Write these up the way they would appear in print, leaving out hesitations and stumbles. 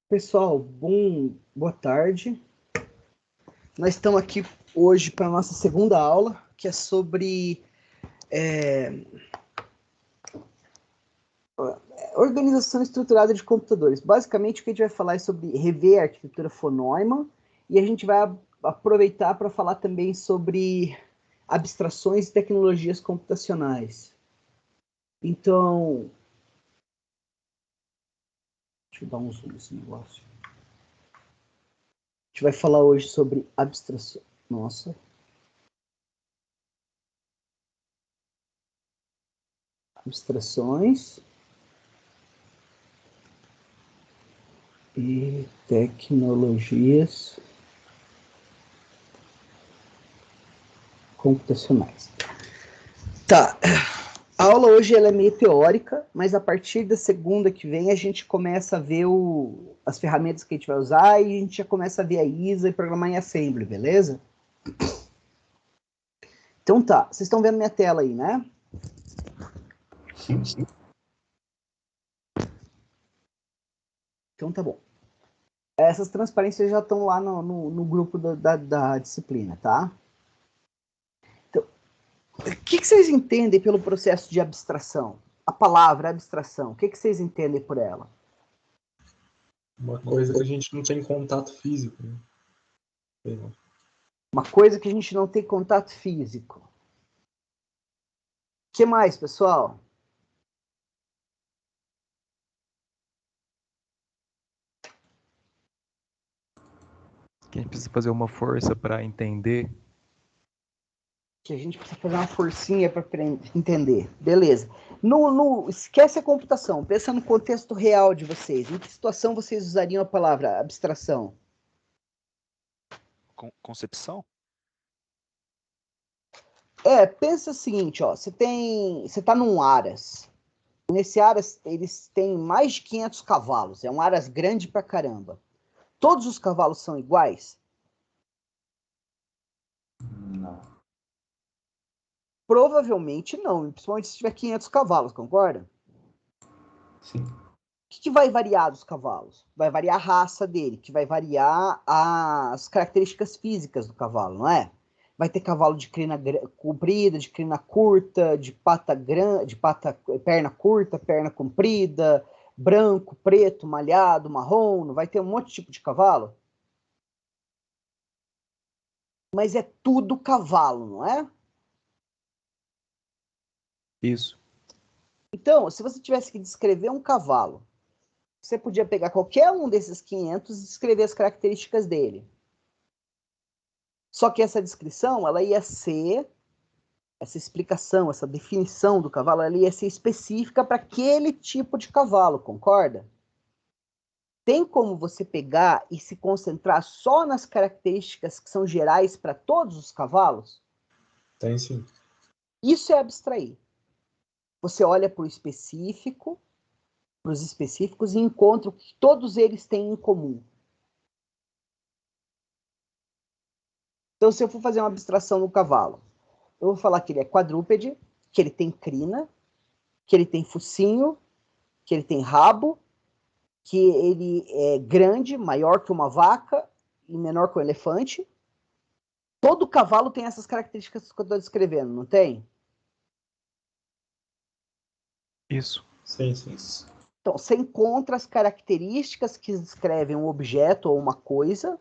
Pessoal, boa tarde. Nós estamos aqui hoje para a nossa segunda aula, que é sobre organização estruturada de computadores. Basicamente, o que a gente vai falar é sobre rever a arquitetura von Neumann, e a gente vai aproveitar para falar também sobre abstrações e tecnologias computacionais. Então, deixa eu dar um zoom nesse negócio. A gente vai falar hoje sobre abstração. Nossa. Abstrações e tecnologias computacionais. Tá. A aula hoje ela é meio teórica, mas a partir da segunda que vem a gente começa a ver as ferramentas que a gente vai usar e a gente já começa a ver a ISA e programar em Assembly, beleza? Então tá, vocês estão vendo minha tela aí, né? Sim. Então tá bom. Essas transparências já estão lá no grupo da disciplina, tá? Então, o que vocês entendem pelo processo de abstração? A palavra abstração, o que vocês entendem por ela? Uma coisa que a gente não tem contato físico, né? Uma coisa que a gente não tem contato físico. O que mais, pessoal? Que a gente precisa fazer uma força para entender. Que a gente precisa fazer uma forcinha para entender. Beleza. Esquece a computação. Pensa no contexto real de vocês. Em que situação vocês usariam a palavra abstração? Concepção? Pensa o seguinte, ó. Você tá num Aras. Nesse Aras, eles têm mais de 500 cavalos. É um Aras grande pra caramba. Todos os cavalos são iguais? Não. Provavelmente não, principalmente se tiver 500 cavalos, concorda? Sim. O que vai variar dos cavalos? Vai variar a raça dele, que vai variar as características físicas do cavalo, não é? Vai ter cavalo de crina comprida, de crina curta, de pata grande, perna curta, perna comprida, branco, preto, malhado, marrom, não vai ter um monte de tipo de cavalo? Mas é tudo cavalo, não é? Isso. Então, se você tivesse que descrever um cavalo, você podia pegar qualquer um desses 500 e descrever as características dele. Só que essa descrição, ela ia ser, essa explicação, essa definição do cavalo, ela ia ser específica para aquele tipo de cavalo, concorda? Tem como você pegar e se concentrar só nas características que são gerais para todos os cavalos? Tem sim. Isso é abstrair. Você olha para o específico, para os específicos e encontra o que todos eles têm em comum. Então, se eu for fazer uma abstração no cavalo, eu vou falar que ele é quadrúpede, que ele tem crina, que ele tem focinho, que ele tem rabo, que ele é grande, maior que uma vaca e menor que um elefante. Todo cavalo tem essas características que eu estou descrevendo, não tem? Isso. Sim, sim. Então, você encontra as características que descrevem um objeto ou uma coisa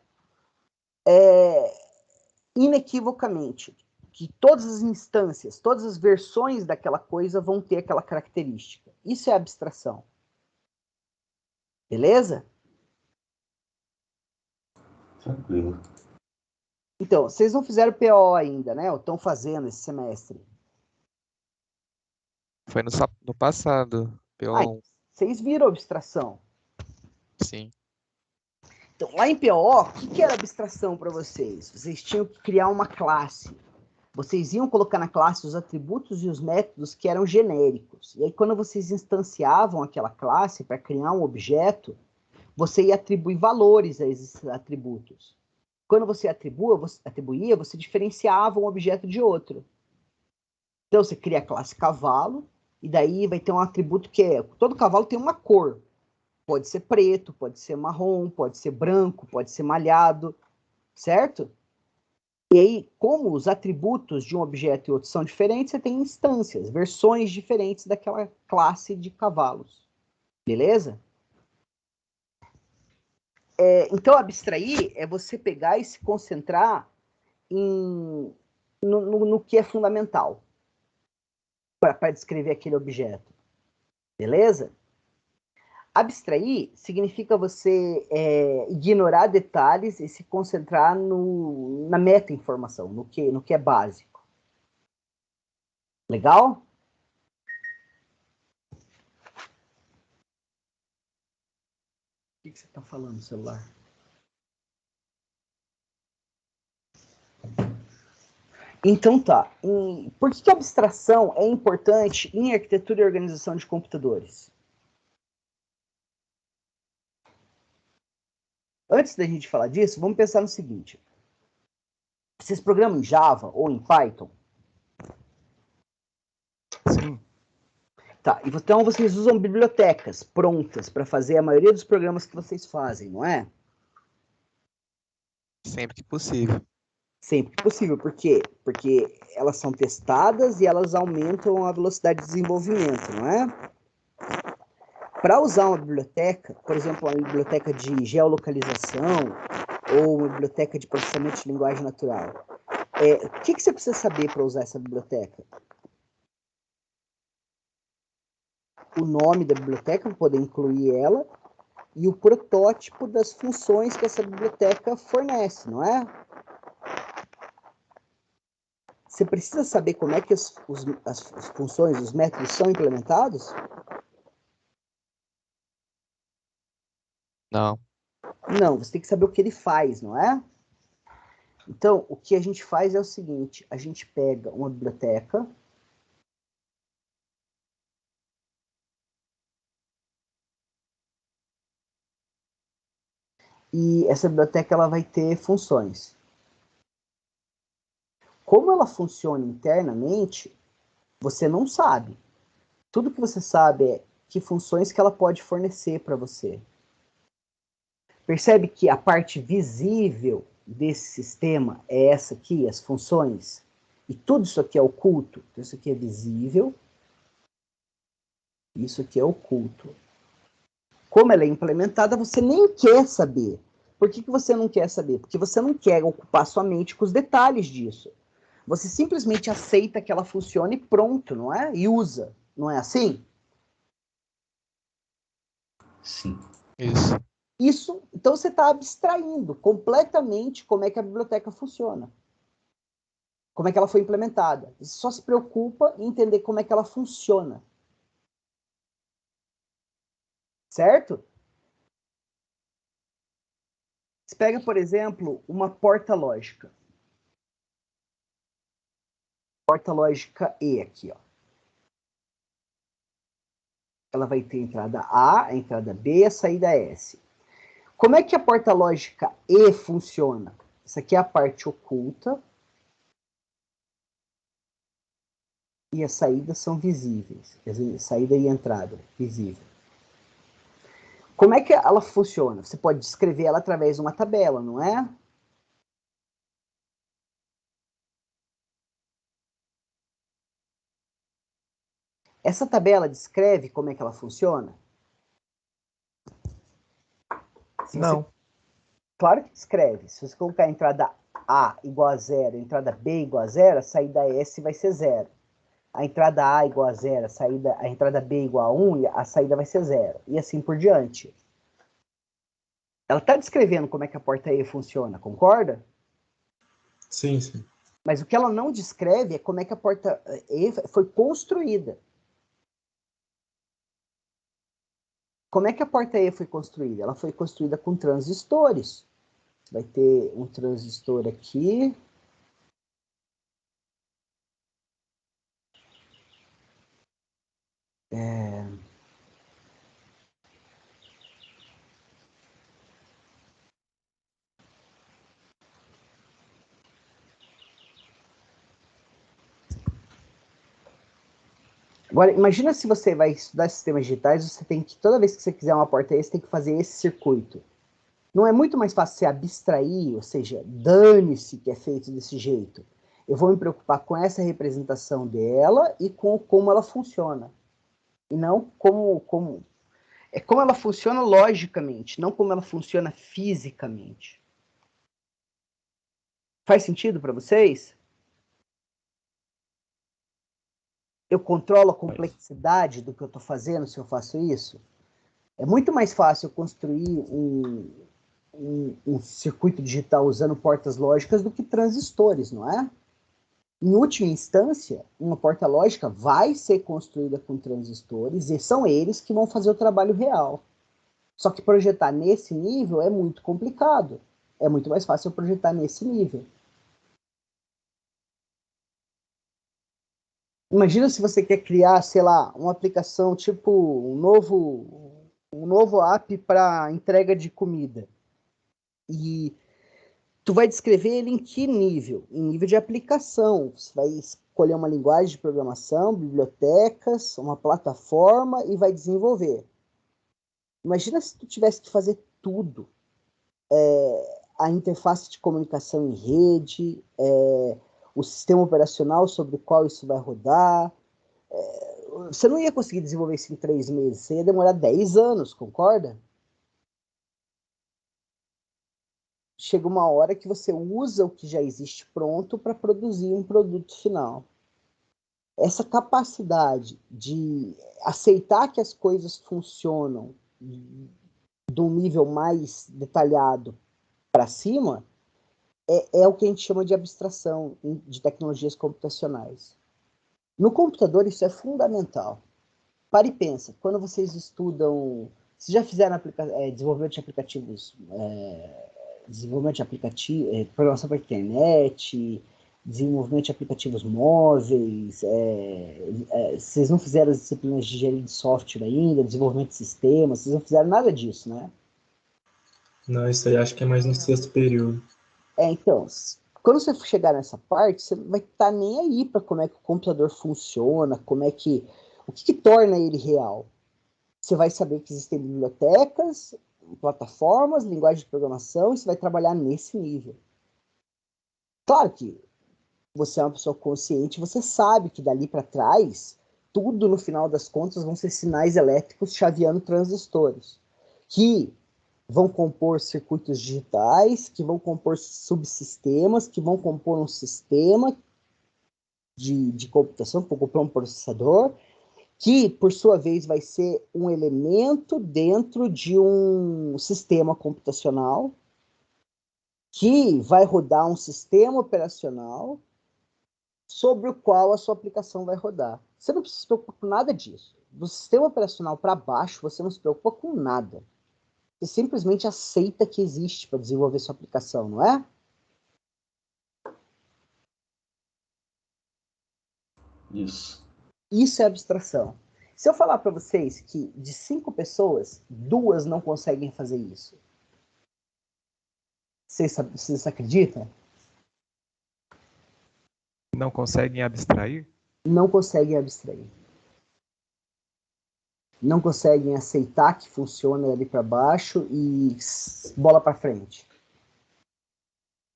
inequivocamente. Que todas as instâncias, todas as versões daquela coisa vão ter aquela característica. Isso é abstração. Beleza? Tranquilo. Então, vocês não fizeram PO ainda, né? Ou estão fazendo esse semestre? Foi no passado, PO1. Vocês viram abstração. Sim. Então, lá em PO, o que era abstração para vocês? Vocês tinham que criar uma classe. Vocês iam colocar na classe os atributos e os métodos que eram genéricos. E aí, quando vocês instanciavam aquela classe para criar um objeto, você ia atribuir valores a esses atributos. Quando você atribuía, você diferenciava um objeto de outro. Então, você cria a classe cavalo, e daí vai ter um atributo que é... Todo cavalo tem uma cor. Pode ser preto, pode ser marrom, pode ser branco, pode ser malhado, certo? E aí, como os atributos de um objeto e outro são diferentes, você tem instâncias, versões diferentes daquela classe de cavalos. Beleza? Então, abstrair é você pegar e se concentrar no que é fundamental para descrever aquele objeto. Beleza? Abstrair significa você ignorar detalhes e se concentrar na meta-informação, no que é básico. Legal? O que você está falando no celular? Então tá. Por que a abstração é importante em arquitetura e organização de computadores? Antes da gente falar disso, vamos pensar no seguinte. Vocês programam em Java ou em Python? Sim. Tá, então vocês usam bibliotecas prontas para fazer a maioria dos programas que vocês fazem, não é? Sempre que possível. Sempre que possível. Por quê? Porque elas são testadas e elas aumentam a velocidade de desenvolvimento, não é? Para usar uma biblioteca, por exemplo, uma biblioteca de geolocalização ou uma biblioteca de processamento de linguagem natural, o que você precisa saber para usar essa biblioteca? O nome da biblioteca, para poder incluir ela, e o protótipo das funções que essa biblioteca fornece, não é? Você precisa saber como é que as funções, os métodos são implementados? Não. Não, você tem que saber o que ele faz, não é? Então, o que a gente faz é o seguinte, a gente pega uma biblioteca, e essa biblioteca ela vai ter funções. Como ela funciona internamente, você não sabe. Tudo que você sabe é que funções que ela pode fornecer para você. Percebe que a parte visível desse sistema é essa aqui, as funções? E tudo isso aqui é oculto. Então, isso aqui é visível. Isso aqui é oculto. Como ela é implementada, você nem quer saber. Por que você não quer saber? Porque você não quer ocupar sua mente com os detalhes disso. Você simplesmente aceita que ela funcione e pronto, não é? E usa. Não é assim? Sim. Isso. Então você está abstraindo completamente como é que a biblioteca funciona. Como é que ela foi implementada. Você só se preocupa em entender como é que ela funciona. Certo? Você pega, por exemplo, uma porta lógica. Porta lógica E aqui, ó. Ela vai ter a entrada A, a entrada B e a saída S. Como é que a porta lógica E funciona? Essa aqui é a parte oculta. E as saídas são visíveis. Quer dizer, saída e entrada, visível. Como é que ela funciona? Você pode descrever ela através de uma tabela, não é? Essa tabela descreve como é que ela funciona? Não. Claro que descreve. Se você colocar a entrada A igual a zero, a entrada B igual a zero, a saída S vai ser zero. A entrada A igual a zero, a entrada B igual a 1, e a saída vai ser zero. E assim por diante. Ela está descrevendo como é que a porta E funciona, concorda? Sim, sim. Mas o que ela não descreve é como é que a porta E foi construída. Como é que a porta E foi construída? Ela foi construída com transistores. Vai ter um transistor aqui. Agora, imagina se você vai estudar sistemas digitais, você tem que, toda vez que você quiser uma porta você tem que fazer esse circuito. Não é muito mais fácil você abstrair, ou seja, dane-se que é feito desse jeito. Eu vou me preocupar com essa representação dela e com como ela funciona. E não como ela funciona logicamente, não como ela funciona fisicamente. Faz sentido para vocês? Eu controlo a complexidade do que eu estou fazendo se eu faço isso? É muito mais fácil eu construir um circuito digital usando portas lógicas do que transistores, não é? Em última instância, uma porta lógica vai ser construída com transistores e são eles que vão fazer o trabalho real. Só que projetar nesse nível é muito complicado. É muito mais fácil eu projetar nesse nível. Imagina se você quer criar, sei lá, uma aplicação tipo um novo app para entrega de comida. E tu vai descrever ele em que nível? Em nível de aplicação. Você vai escolher uma linguagem de programação, bibliotecas, uma plataforma e vai desenvolver. Imagina se tu tivesse que fazer tudo. A interface de comunicação em rede, o sistema operacional sobre o qual isso vai rodar. Você não ia conseguir desenvolver isso em 3 meses, você ia demorar 10 anos, concorda? Chega uma hora que você usa o que já existe pronto para produzir um produto final. Essa capacidade de aceitar que as coisas funcionam de um nível mais detalhado para cima é o que a gente chama de abstração de tecnologias computacionais. No computador isso é fundamental. Para e pensa, quando vocês estudam, vocês já fizeram desenvolvimento de aplicativos, programação para internet, desenvolvimento de aplicativos móveis, vocês não fizeram as disciplinas de engenharia de software ainda, desenvolvimento de sistemas, vocês não fizeram nada disso, né? Não, isso aí acho que é mais no sexto período. Então, quando você chegar nessa parte, você não vai estar nem aí para como é que o computador funciona, o que torna ele real. Você vai saber que existem bibliotecas, plataformas, linguagem de programação, e você vai trabalhar nesse nível. Claro que você é uma pessoa consciente, você sabe que dali para trás, tudo no final das contas vão ser sinais elétricos chaveando transistores, que vão compor circuitos digitais, que vão compor subsistemas, que vão compor um sistema de computação, que vão compor um processador, que, por sua vez, vai ser um elemento dentro de um sistema computacional, que vai rodar um sistema operacional sobre o qual a sua aplicação vai rodar. Você não precisa se preocupar com nada disso. Do sistema operacional para baixo, você não se preocupa com nada. Você simplesmente aceita que existe para desenvolver sua aplicação, não é? Isso. Isso é abstração. Se eu falar para vocês que de 5 pessoas, 2 não conseguem fazer isso, vocês acreditam? Não conseguem abstrair? Não conseguem abstrair. Não conseguem aceitar que funciona ali para baixo e bola para frente.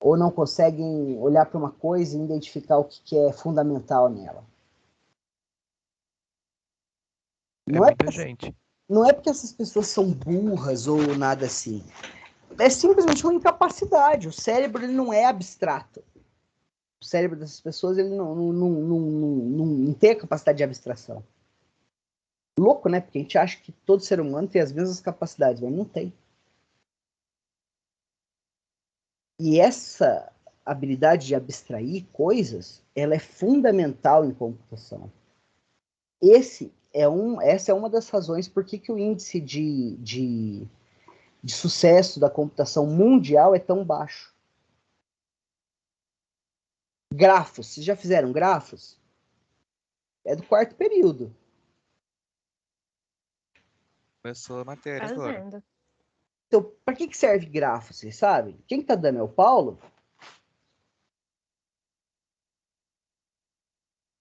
Ou não conseguem olhar para uma coisa e identificar o que é fundamental nela. Muita gente. Não é porque essas pessoas são burras ou nada assim. É simplesmente uma incapacidade. O cérebro ele não é abstrato. O cérebro dessas pessoas ele não tem a capacidade de abstração. Louco, né? Porque a gente acha que todo ser humano tem as mesmas capacidades, mas não tem. E essa habilidade de abstrair coisas, ela é fundamental em computação. Essa é uma das razões por que o índice de sucesso da computação mundial é tão baixo. Grafos, vocês já fizeram grafos? É do 4º período. Começou a matéria agora. Fazendo. Então, para que serve grafo, vocês sabem? Quem está dando é o Paulo?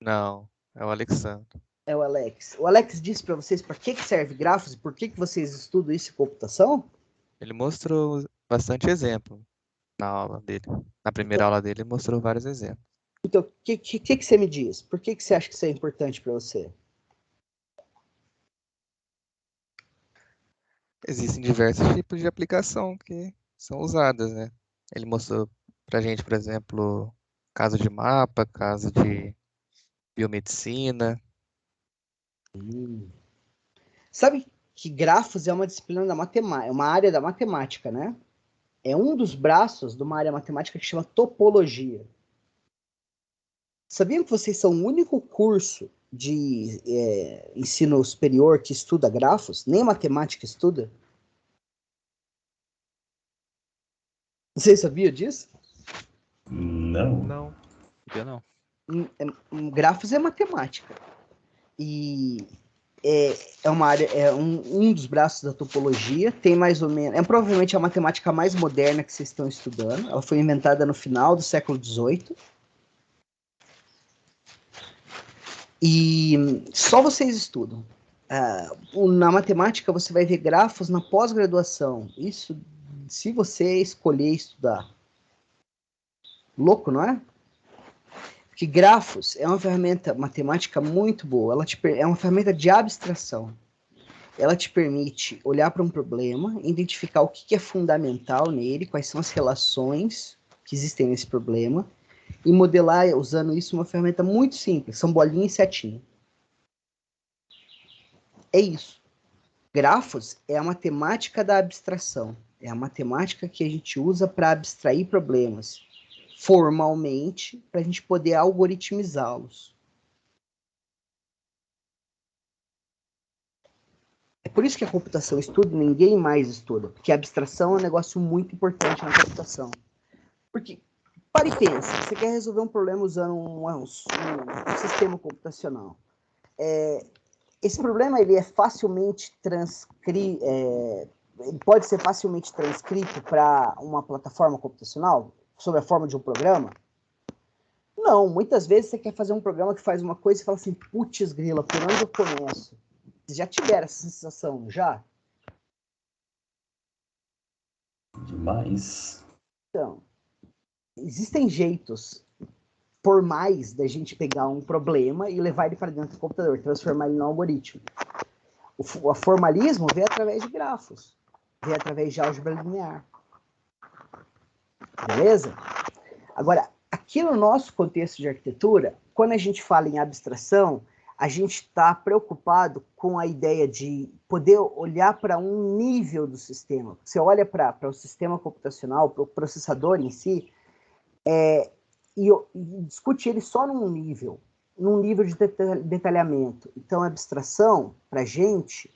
Não, é o Alexandre. É o Alex. O Alex disse para vocês para que serve grafos e por que vocês estudam isso em computação? Ele mostrou bastante exemplo na aula dele. Na primeira aula dele, ele mostrou vários exemplos. Então, o que você me diz? Por que você acha que isso é importante para você? Existem diversos tipos de aplicação que são usadas, né? Ele mostrou pra gente, por exemplo, caso de mapa, caso de biomedicina. Sabe que grafos é uma disciplina da matemática, é uma área da matemática, né? É um dos braços de uma área matemática que chama topologia. Sabiam que vocês são o único curso de ensino superior que estuda grafos? Nem matemática estuda? Vocês sabiam disso? Não. Não, eu não. Grafos é matemática. E é uma área, é um dos braços da topologia, tem mais ou menos, é provavelmente a matemática mais moderna que vocês estão estudando, ela foi inventada no final do século XVIII, e só vocês estudam. Na matemática você vai ver grafos na pós-graduação, isso se você escolher estudar. Louco, não é? Porque grafos é uma ferramenta matemática muito boa, é uma ferramenta de abstração. Ela te permite olhar para um problema, identificar o que é fundamental nele, quais são as relações que existem nesse problema, e modelar usando isso uma ferramenta muito simples, são bolinha e setinha. É isso. Grafos é a matemática da abstração, é a matemática que a gente usa para abstrair problemas formalmente, para a gente poder algoritmizá-los. É por isso que a computação estuda, ninguém mais estuda, porque a abstração é um negócio muito importante na computação. Porque, para e pensa, você quer resolver um problema usando um sistema computacional. Esse problema ele é facilmente ele pode ser facilmente transcrito para uma plataforma computacional, sob a forma de um programa? Não, muitas vezes você quer fazer um programa que faz uma coisa e fala assim, putz grila, por onde eu começo? Vocês já tiveram essa sensação, já? Demais. Então, existem jeitos formais da gente pegar um problema e levar ele para dentro do computador, transformar ele num algoritmo. O formalismo vem através de grafos, vem através de álgebra linear. Beleza? Agora, aqui no nosso contexto de arquitetura, quando a gente fala em abstração, a gente está preocupado com a ideia de poder olhar para um nível do sistema. Você olha para o sistema computacional, para o processador em si, e discute ele só num nível de detalhamento. Então, a abstração, para a gente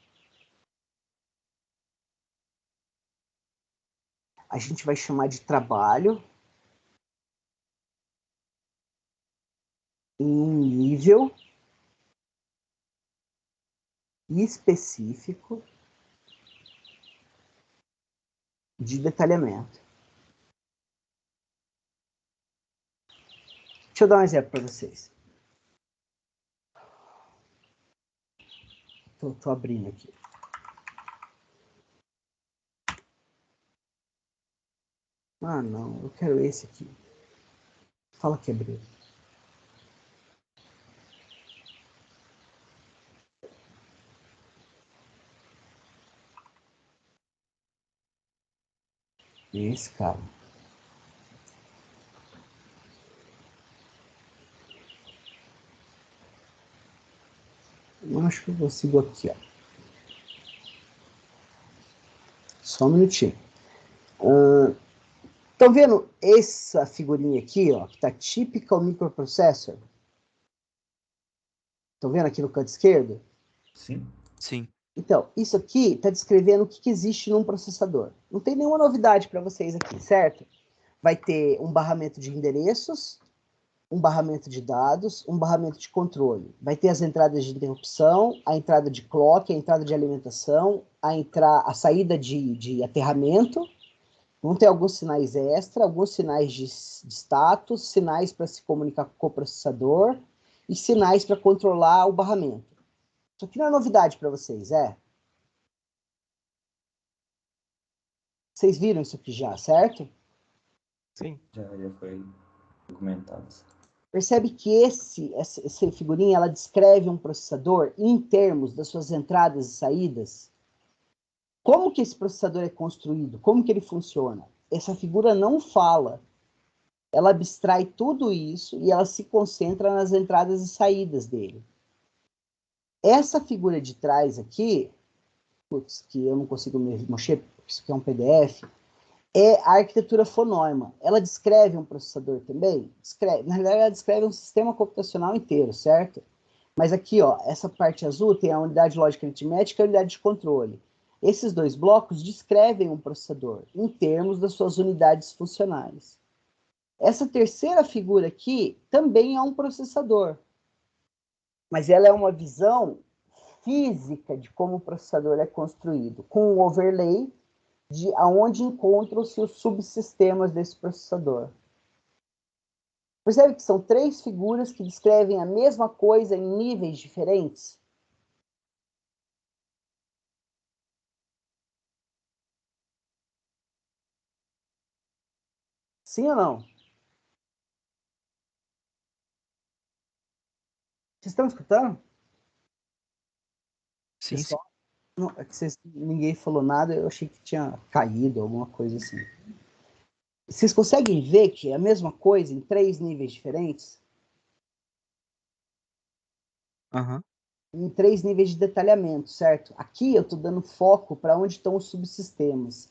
vai chamar de trabalho em um nível específico de detalhamento. Deixa eu dar um exemplo para vocês. Tô abrindo aqui. Ah, não, eu quero esse aqui. Fala que abriu. Esse cara. Eu acho que eu consigo aqui, ó. Só um minutinho. Estão vendo essa figurinha aqui, ó, que está típica ao microprocessor? Estão vendo aqui no canto esquerdo? Sim. Sim. Então, isso aqui está descrevendo o que existe num processador. Não tem nenhuma novidade para vocês aqui, certo? Vai ter um barramento de endereços, um barramento de dados, um barramento de controle. Vai ter as entradas de interrupção, a entrada de clock, a entrada de alimentação, a saída de aterramento. Vão ter alguns sinais extra, alguns sinais de status, sinais para se comunicar com o processador e sinais para controlar o barramento. Isso aqui não é novidade para vocês, é? Vocês viram isso aqui já, certo? Sim. Já foi documentado. Percebe que essa figurinha, ela descreve um processador em termos das suas entradas e saídas? Como que esse processador é construído? Como que ele funciona? Essa figura não fala. Ela abstrai tudo isso e ela se concentra nas entradas e saídas dele. Essa figura de trás aqui, putz, que eu não consigo mexer, porque isso aqui é um PDF, é a arquitetura fonôima. Ela descreve um processador também? Descreve. Na realidade, ela descreve um sistema computacional inteiro, certo? Mas aqui, ó, essa parte azul tem a unidade lógica aritmética e a unidade de controle. Esses dois blocos descrevem um processador em termos das suas unidades funcionais. Essa terceira figura aqui também é um processador, mas ela é uma visão física de como o processador é construído, com um overlay de aonde encontram-se os subsistemas desse processador. Percebe que são três figuras que descrevem a mesma coisa em níveis diferentes? Sim ou não? Vocês estão escutando? Sim, sim. Pessoal? Não, é que ninguém falou nada, eu achei que tinha caído, alguma coisa assim. Vocês conseguem ver que é a mesma coisa em três níveis diferentes? Aham. Em três níveis de detalhamento, certo? Aqui eu estou dando foco para onde estão os subsistemas.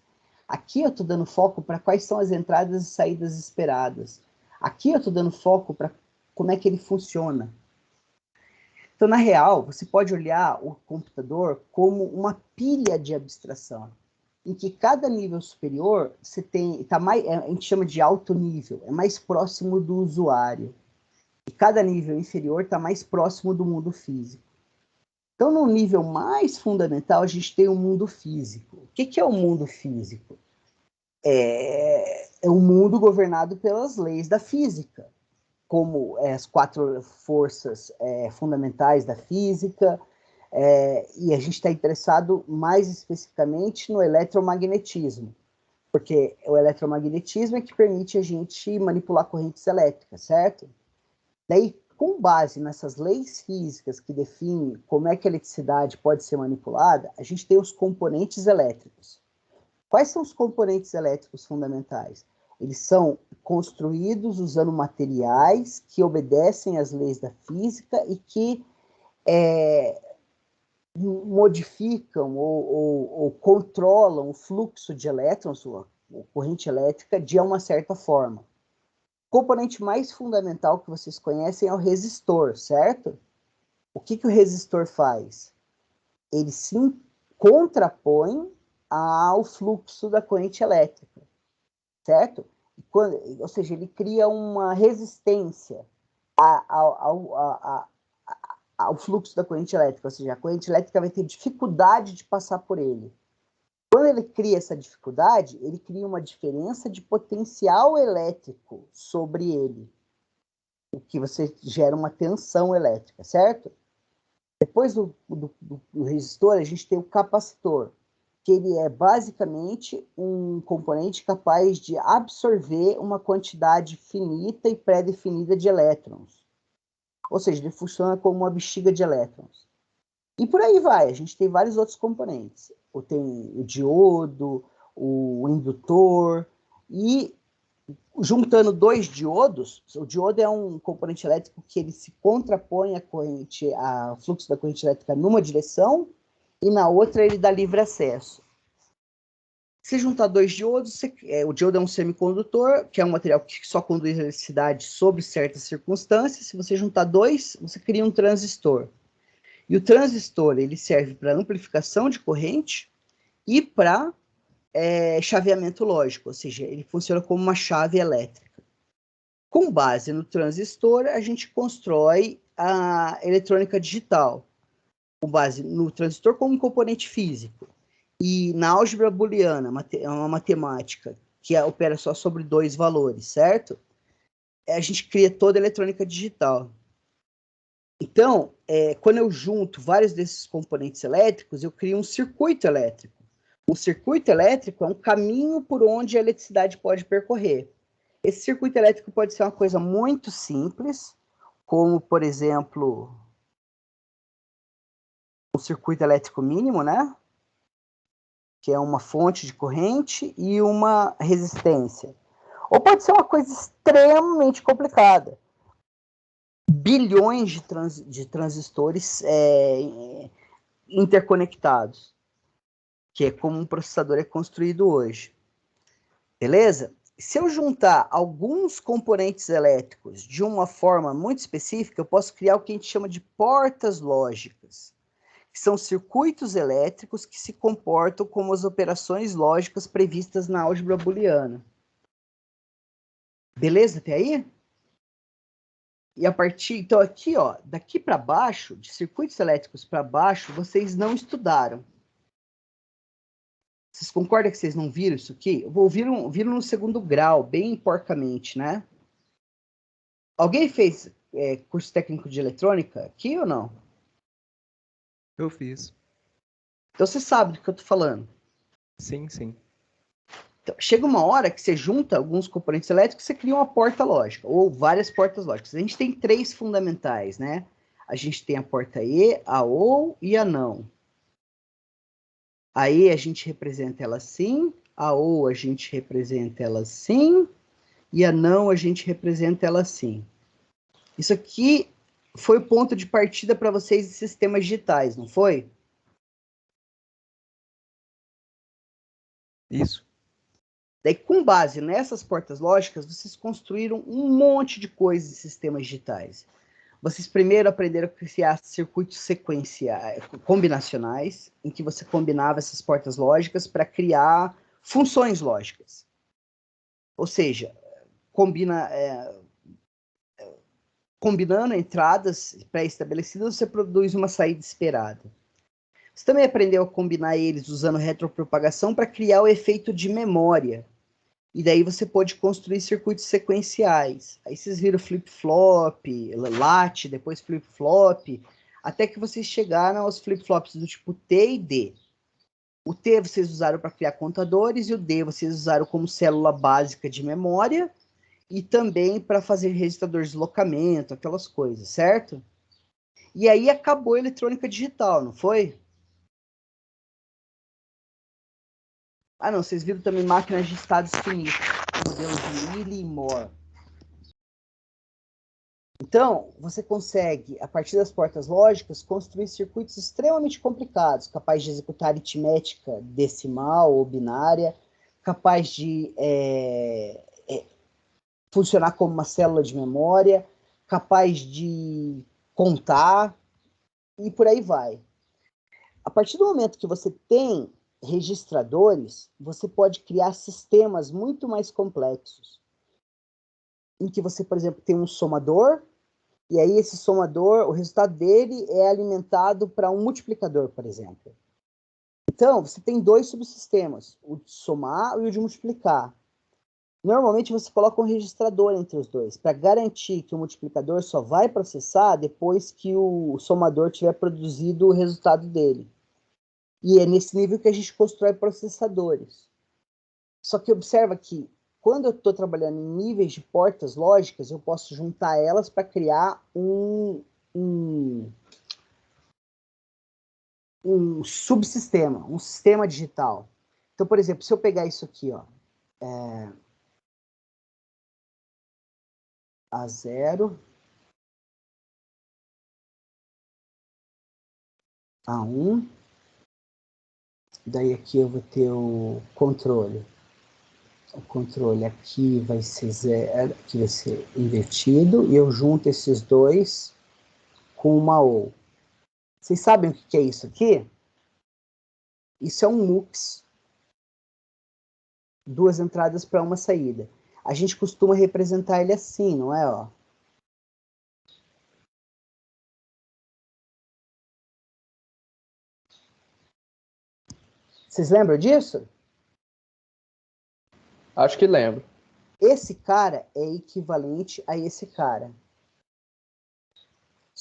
Aqui eu estou dando foco para quais são as entradas e saídas esperadas. Aqui eu estou dando foco para como é que ele funciona. Então, na real, você pode olhar o computador como uma pilha de abstração, em que cada nível superior você tem, a gente chama de alto nível, é mais próximo do usuário. E cada nível inferior está mais próximo do mundo físico. Então, no nível mais fundamental, a gente tem o mundo físico. O que é o mundo físico? É um mundo governado pelas leis da física, como as quatro forças fundamentais da física, e a gente está interessado mais especificamente no eletromagnetismo, porque o eletromagnetismo é que permite a gente manipular correntes elétricas, certo? Daí, com base nessas leis físicas que definem como é que a eletricidade pode ser manipulada, a gente tem os componentes elétricos. Quais são os componentes elétricos fundamentais? Eles são construídos usando materiais que obedecem às leis da física e que modificam ou controlam o fluxo de elétrons, a corrente elétrica, de uma certa forma. O componente mais fundamental que vocês conhecem é o resistor, certo? O que o resistor faz? Ele se contrapõe ao fluxo da corrente elétrica, certo? Ou seja, ele cria uma resistência ao fluxo da corrente elétrica, ou seja, a corrente elétrica vai ter dificuldade de passar por ele. Quando ele cria essa dificuldade, ele cria uma diferença de potencial elétrico sobre ele, o que você gera uma tensão elétrica, certo? Depois do resistor, a gente tem o capacitor, que ele é basicamente um componente capaz de absorver uma quantidade finita e pré-definida de elétrons. Ou seja, ele funciona como uma bexiga de elétrons. E por aí vai, a gente tem vários outros componentes. Tem o diodo, o indutor, e juntando dois diodos, o diodo é um componente elétrico que ele se contrapõe ao fluxo da corrente elétrica numa direção, e na outra ele dá livre acesso. Se juntar dois diodos, o diodo é um semicondutor, que é um material que só conduz eletricidade sob certas circunstâncias. Se você juntar dois, você cria um transistor. E o transistor ele serve para amplificação de corrente e para chaveamento lógico, ou seja, ele funciona como uma chave elétrica. Com base no transistor, a gente constrói a eletrônica digital, com base no transistor como um componente físico. E na álgebra booleana, é uma matemática que opera só sobre dois valores, certo? A gente cria toda a eletrônica digital. Então, quando eu junto vários desses componentes elétricos, eu crio um circuito elétrico. O circuito elétrico é um caminho por onde a eletricidade pode percorrer. Esse circuito elétrico pode ser uma coisa muito simples, como, por exemplo, um circuito elétrico mínimo, né? Que é uma fonte de corrente e uma resistência. Ou pode ser uma coisa extremamente complicada. Bilhões de transistores interconectados, que é como um processador é construído hoje. Beleza? Se eu juntar alguns componentes elétricos de uma forma muito específica, eu posso criar o que a gente chama de portas lógicas, que são circuitos elétricos que se comportam como as operações lógicas previstas na álgebra booleana. Beleza até aí? E a partir, então aqui, ó, daqui para baixo, de circuitos elétricos para baixo, vocês não estudaram. Vocês concordam que vocês não viram isso aqui? Viram no segundo grau, bem porcamente, né? Alguém fez curso técnico de eletrônica aqui ou não? Eu fiz. Então você sabe do que eu tô falando. Sim, sim. Então, chega uma hora que você junta alguns componentes elétricos e você cria uma porta lógica, ou várias portas lógicas. A gente tem 3 fundamentais, né? A gente tem a porta E, a OU e a não. A E a gente representa ela assim, a OU a gente representa ela assim, e a não a gente representa ela assim. Isso aqui foi o ponto de partida para vocês de sistemas digitais, não foi? Isso. Daí, com base nessas portas lógicas, vocês construíram um monte de coisas em sistemas digitais. Vocês primeiro aprenderam a criar circuitos sequenciais, combinacionais, em que você combinava essas portas lógicas para criar funções lógicas. Ou seja, combinando entradas pré-estabelecidas, você produz uma saída esperada. Você também aprendeu a combinar eles usando retropropagação para criar o efeito de memória. E daí você pode construir circuitos sequenciais. Aí vocês viram flip-flop, lat, depois flip-flop, até que vocês chegaram aos flip-flops do tipo T e D. O T vocês usaram para criar contadores e o D vocês usaram como célula básica de memória e também para fazer registrador de deslocamento, aquelas coisas, certo? E aí acabou a eletrônica digital, não foi? Ah, não, vocês viram também máquinas de estados finitos, modelos de Mealy e Moore. Então, você consegue, a partir das portas lógicas, construir circuitos extremamente complicados, capazes de executar aritmética decimal ou binária, capaz de funcionar como uma célula de memória, capaz de contar, e por aí vai. A partir do momento que você tem registradores, você pode criar sistemas muito mais complexos, em que você, por exemplo, tem um somador, e aí esse somador, o resultado dele é alimentado para um multiplicador, por exemplo. Então, você tem 2 subsistemas, o de somar e o de multiplicar. Normalmente você coloca um registrador entre os dois, para garantir que o multiplicador só vai processar depois que o somador tiver produzido o resultado dele. E é nesse nível que a gente constrói processadores. Só que observa que quando eu estou trabalhando em níveis de portas lógicas, eu posso juntar elas para criar um subsistema, um sistema digital. Então, por exemplo, se eu pegar isso aqui, ó, A0, A1, daí aqui eu vou ter o controle. O controle aqui vai ser 0, aqui vai ser invertido, e eu junto esses dois com uma OU. Vocês sabem o que é isso aqui? Isso é um MUX. 2 entradas para uma saída. A gente costuma representar ele assim, não é? Ó? Vocês lembram disso? Acho que lembro. Esse cara é equivalente a esse cara.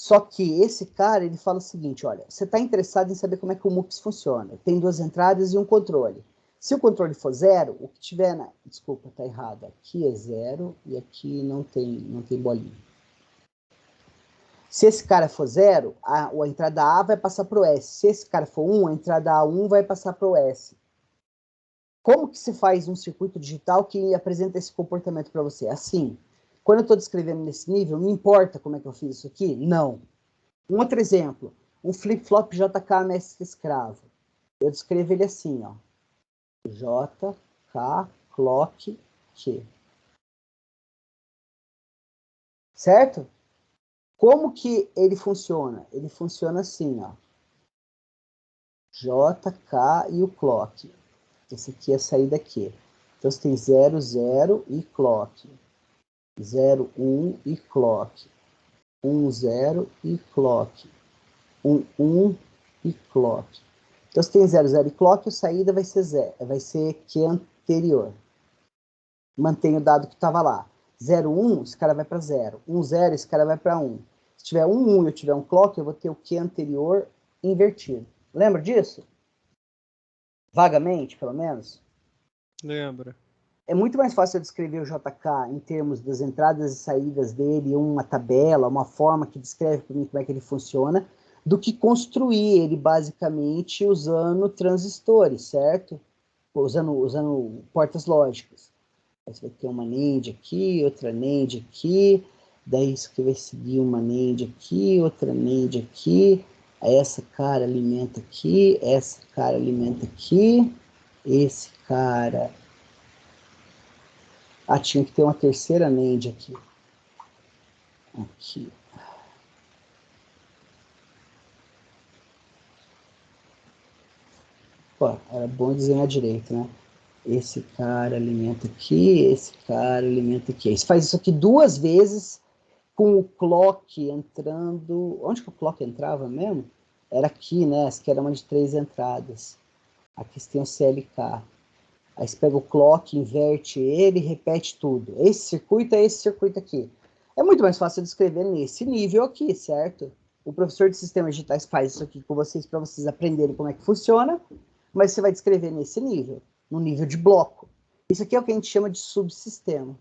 Só que esse cara, ele fala o seguinte, olha, você está interessado em saber como é que o MUX funciona. Tem 2 entradas e um controle. Se o controle for 0, o que tiver na... Desculpa, tá errado. Aqui é 0 e aqui não tem bolinha. Se esse cara for 0, a entrada A vai passar para o S. Se esse cara for 1, a entrada A1 vai passar para o S. Como que se faz um circuito digital que apresenta esse comportamento para você? Assim, quando eu estou descrevendo nesse nível, não importa como é que eu fiz isso aqui? Não. Um outro exemplo, um flip-flop JK mestre escravo. Eu descrevo ele assim, ó. JK clock Q. Certo? Como que ele funciona? Ele funciona assim, ó. JK e o clock. Esse aqui é a saída aqui. Então, você tem 0, 0 e clock. 0, 1 e clock. 1, 0 e clock. 1, 1 e clock. Então, você tem 0, 0 e clock, a saída vai ser 0. Vai ser Q anterior. Mantém o dado que estava lá. 0, 1, esse cara vai para 0. 1, 0, esse cara vai para 1. Se tiver 1, 1 e eu tiver um clock, eu vou ter o Q anterior invertido. Lembra disso? Vagamente, pelo menos? Lembra. É muito mais fácil eu descrever o JK em termos das entradas e saídas dele, uma tabela, uma forma que descreve para mim como é que ele funciona, do que construir ele basicamente usando transistores, certo? Usando portas lógicas. Aí você vai ter uma NAND aqui, outra NAND aqui, daí isso aqui vai seguir uma NAND aqui, outra NAND aqui, aí essa cara alimenta aqui, essa cara alimenta aqui, esse cara... Ah, tinha que ter uma terceira NAND aqui. Aqui. Pô, era bom desenhar direito, né? Esse cara alimenta aqui, esse cara alimenta aqui. Você faz isso aqui 2 vezes com o clock entrando... Onde que o clock entrava mesmo? Era aqui, né? Essa aqui era uma de 3 entradas. Aqui você tem o CLK. Aí você pega o clock, inverte ele e repete tudo. Esse circuito é esse circuito aqui. É muito mais fácil de escrever nesse nível aqui, certo? O professor de sistemas digitais faz isso aqui com vocês para vocês aprenderem como é que funciona, mas você vai descrever nesse nível, no nível de bloco. Isso aqui é o que a gente chama de subsistema.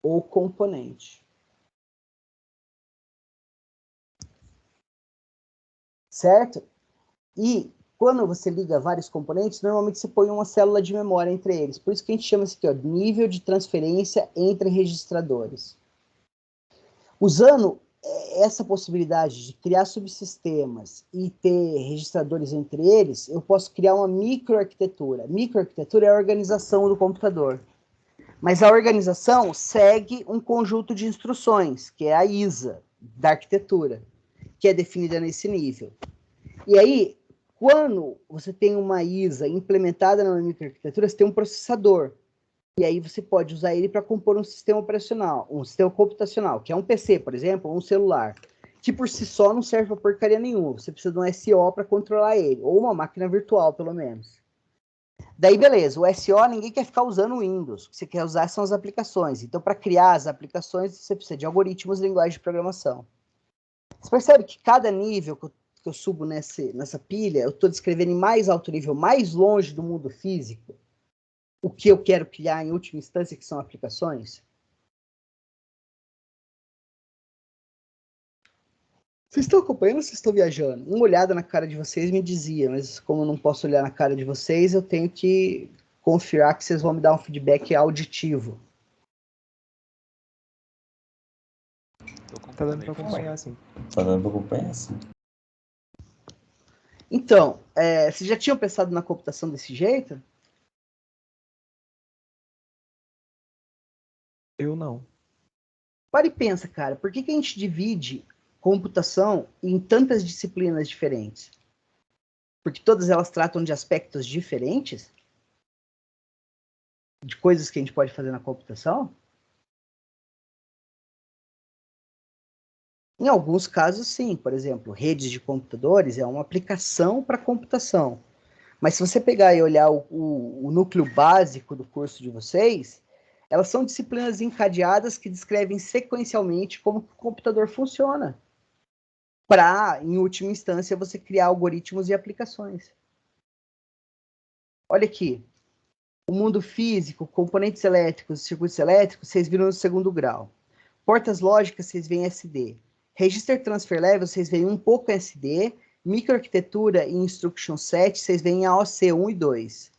Ou componente. Certo? E quando você liga vários componentes, normalmente você põe uma célula de memória entre eles. Por isso que a gente chama isso aqui, ó, nível de transferência entre registradores. Usando essa possibilidade de criar subsistemas e ter registradores entre eles, eu posso criar uma microarquitetura. Microarquitetura é a organização do computador. Mas a organização segue um conjunto de instruções, que é a ISA da arquitetura, que é definida nesse nível. E aí, quando você tem uma ISA implementada na microarquitetura, você tem um processador. E aí você pode usar ele para compor um sistema operacional, um sistema computacional, que é um PC, por exemplo, ou um celular, que por si só não serve para porcaria nenhuma. Você precisa de um SO para controlar ele, ou uma máquina virtual, pelo menos. Daí, beleza, o SO ninguém quer ficar usando o Windows. O que você quer usar são as aplicações. Então, para criar as aplicações, você precisa de algoritmos e linguagem de programação. Você percebe que cada nível que eu subo nessa pilha, eu estou descrevendo em mais alto nível, mais longe do mundo físico, o que eu quero criar em última instância, que são aplicações? Vocês estão acompanhando ou vocês estão viajando? Uma olhada na cara de vocês me dizia, mas como eu não posso olhar na cara de vocês, eu tenho que confiar que vocês vão me dar um feedback auditivo. Tá dando pra acompanhar, sim. Tá dando pra acompanhar, sim. Então, vocês já tinham pensado na computação desse jeito? Eu não. Para e pensa, cara, por que a gente divide computação em tantas disciplinas diferentes? Porque todas elas tratam de aspectos diferentes? De coisas que a gente pode fazer na computação? Em alguns casos, sim. Por exemplo, redes de computadores é uma aplicação para computação. Mas se você pegar e olhar o núcleo básico do curso de vocês, Elas são disciplinas encadeadas que descrevem sequencialmente como o computador funciona, para, em última instância, você criar algoritmos e aplicações. Olha aqui. O mundo físico, componentes elétricos, circuitos elétricos, vocês viram no segundo grau. Portas lógicas, vocês veem SD. Register Transfer Level, vocês veem um pouco em SD. Microarquitetura e Instruction Set, vocês veem AOC 1 e 2.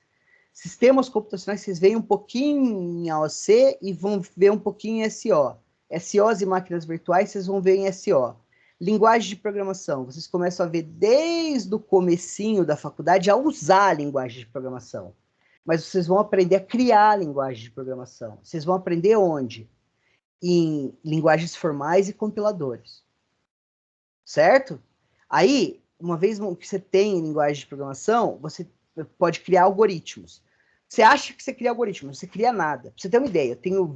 Sistemas computacionais, vocês veem um pouquinho em AOC e vão ver um pouquinho em SO. SOs e máquinas virtuais, vocês vão ver em SO. Linguagem de programação, vocês começam a ver desde o comecinho da faculdade a usar a linguagem de programação. Mas vocês vão aprender a criar a linguagem de programação. Vocês vão aprender onde? Em linguagens formais e compiladores. Certo? Aí, uma vez que você tem linguagem de programação, você pode criar algoritmos. Você acha que você cria algoritmos, você cria nada. Pra você ter uma ideia, eu tenho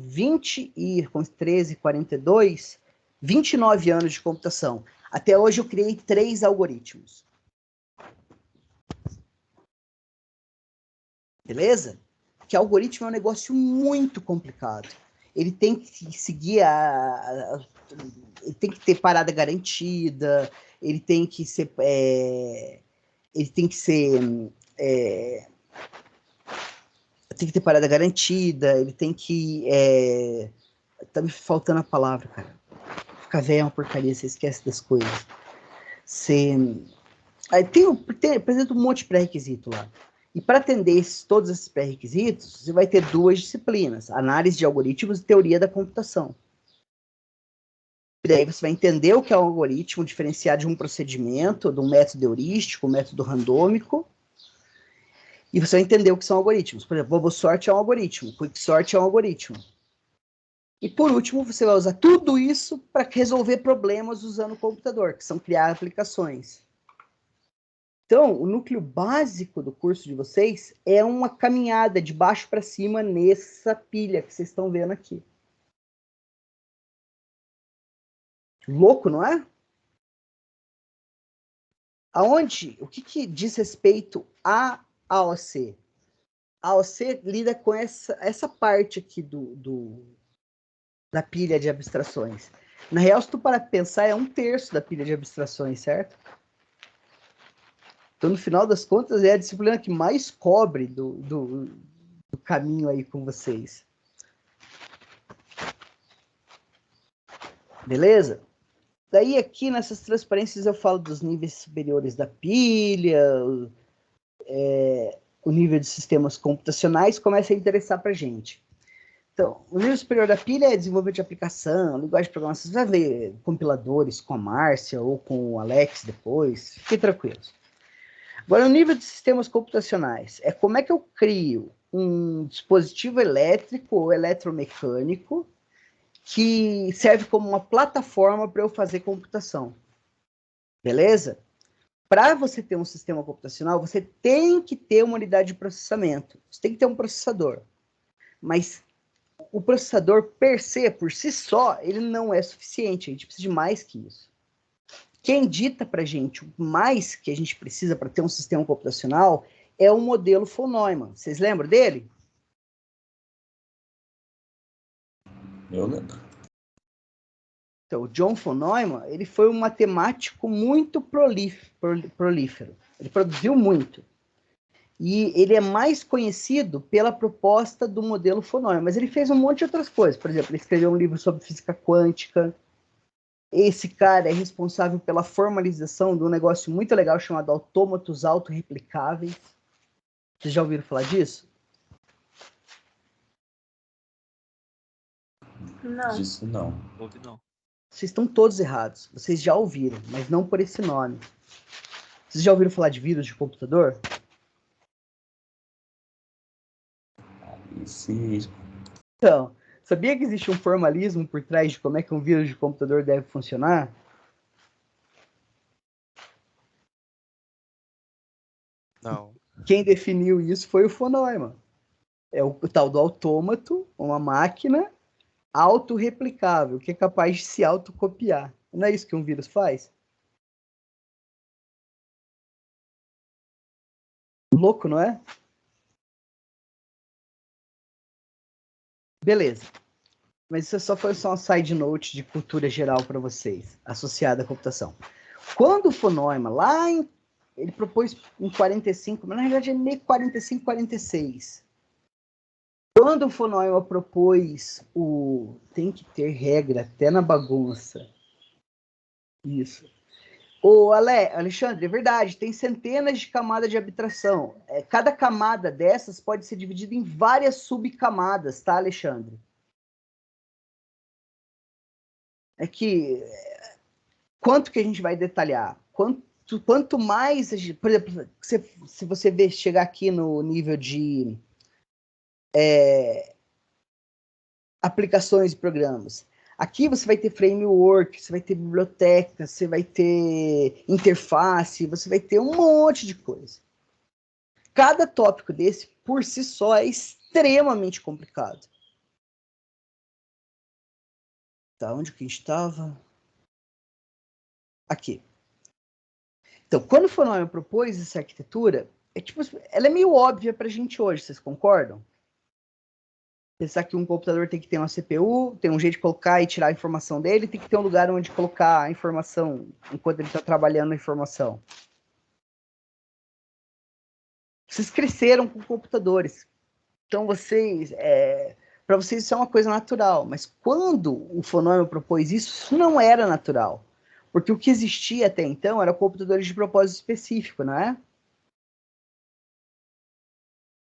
13, 42, 29 anos de computação. Até hoje eu criei 3 algoritmos. Beleza? Porque algoritmo é um negócio muito complicado. Ele tem que seguir ele tem que ter parada garantida, ele tem que ser tem que ter parada garantida, ele tem que tá me faltando a palavra, cara. Ficar velho é uma porcaria, você esquece das coisas. Apresenta um monte de pré-requisito lá. E para atender todos esses pré-requisitos, você vai ter 2 disciplinas, análise de algoritmos e teoria da computação. E daí você vai entender o que é um algoritmo, diferenciar de um procedimento, de um método heurístico, um método randômico, e você vai entender o que são algoritmos. Por exemplo, BoboSort é um algoritmo, Quicksort é um algoritmo. E por último, você vai usar tudo isso para resolver problemas usando o computador, que são criar aplicações. Então, o núcleo básico do curso de vocês é uma caminhada de baixo para cima nessa pilha que vocês estão vendo aqui. Louco, não é? O que diz respeito à AOC? A AOC lida com essa parte aqui da pilha de abstrações. Na real, se tu parar para pensar, é 1/3 da pilha de abstrações, certo? Então, no final das contas, é a disciplina que mais cobre do caminho aí com vocês. Beleza? Daí, aqui nessas transparências, eu falo dos níveis superiores da pilha, o nível de sistemas computacionais começa a interessar para a gente. Então, o nível superior da pilha é desenvolvimento de aplicação, linguagem de programação. Você vai ver compiladores com a Márcia ou com o Alex depois. Fiquem tranquilos. Agora, o nível de sistemas computacionais é como é que eu crio um dispositivo elétrico ou eletromecânico que serve como uma plataforma para eu fazer computação. Beleza? Para você ter um sistema computacional, você tem que ter uma unidade de processamento. Você tem que ter um processador. Mas o processador, per se, por si só, ele não é suficiente. A gente precisa de mais que isso. Quem dita para a gente o mais que a gente precisa para ter um sistema computacional é o modelo von Neumann. Vocês lembram dele? Eu lembro. Então, o John von Neumann, ele foi um matemático muito prolífero. Ele produziu muito. E ele é mais conhecido pela proposta do modelo von Neumann, mas ele fez um monte de outras coisas. Por exemplo, ele escreveu um livro sobre física quântica. Esse cara é responsável pela formalização de um negócio muito legal chamado autômatos autorreplicáveis. Vocês já ouviram falar disso? Não. Disso não. Ouvi não. Vocês estão todos errados. Vocês já ouviram, mas não por esse nome. Vocês já ouviram falar de vírus de computador? Sim. Então, sabia que existe um formalismo por trás de como é que um vírus de computador deve funcionar? Não. Quem definiu isso foi o von Neumann. É o tal do autômato, uma máquina autorreplicável, que é capaz de se autocopiar. Não é isso que um vírus faz? Louco, não é? Beleza. Mas isso foi só uma side note de cultura geral para vocês, associada à computação. Quando o von Neumann, ele propôs em 45, mas na verdade é meio 45, 46. Quando o von Neumann propôs tem que ter regra até na bagunça. Isso. Alexandre, é verdade, tem centenas de camadas de abstração. Cada camada dessas pode ser dividida em várias subcamadas, tá, Alexandre? É que quanto que a gente vai detalhar? Quanto mais, por exemplo, se você chegar aqui no nível de aplicações e programas, aqui você vai ter framework, você vai ter biblioteca, você vai ter interface, você vai ter um monte de coisa. Cada tópico desse, por si só, é extremamente complicado. Tá, onde que a gente estava? Aqui. Então, quando o von Neumann propôs essa arquitetura, ela é meio óbvia para a gente hoje, vocês concordam? Pensar que um computador tem que ter uma CPU, tem um jeito de colocar e tirar a informação dele, tem que ter um lugar onde colocar a informação enquanto ele está trabalhando a informação. Vocês cresceram com computadores. Então, para vocês isso é uma coisa natural. Mas quando o von Neumann propôs isso não era natural. Porque o que existia até então eram computadores de propósito específico, não é?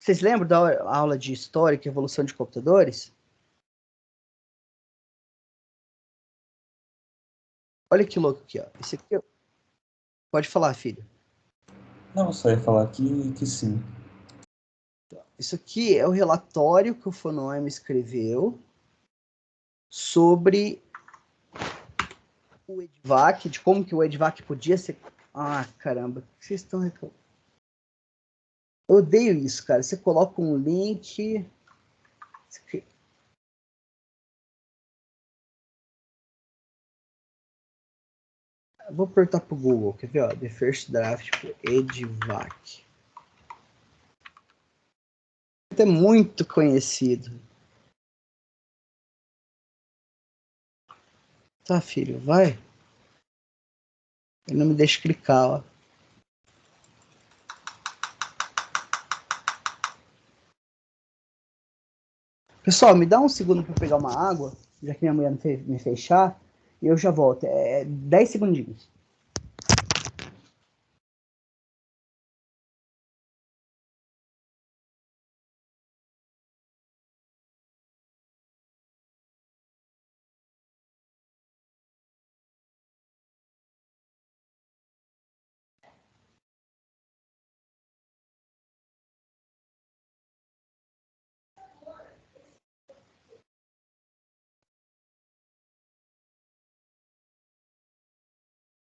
Vocês lembram da aula de História e Evolução de Computadores? Olha que louco aqui, ó. Esse aqui, pode falar, filho. Não, só ia falar que sim. Isso aqui é o relatório que o von Neumann escreveu sobre o EDVAC, de como que o EDVAC podia ser... Ah, caramba, o que vocês estão reclamando? Eu odeio isso, cara. Você coloca um link... Vou apertar pro Google, quer ver? Ó, The First Draft EDVAC. É muito conhecido. Tá, filho, vai. Ele não me deixa clicar, ó. Pessoal, me dá um segundo para pegar uma água, já que minha mulher me fez chá, e eu já volto. 10 segundinhos.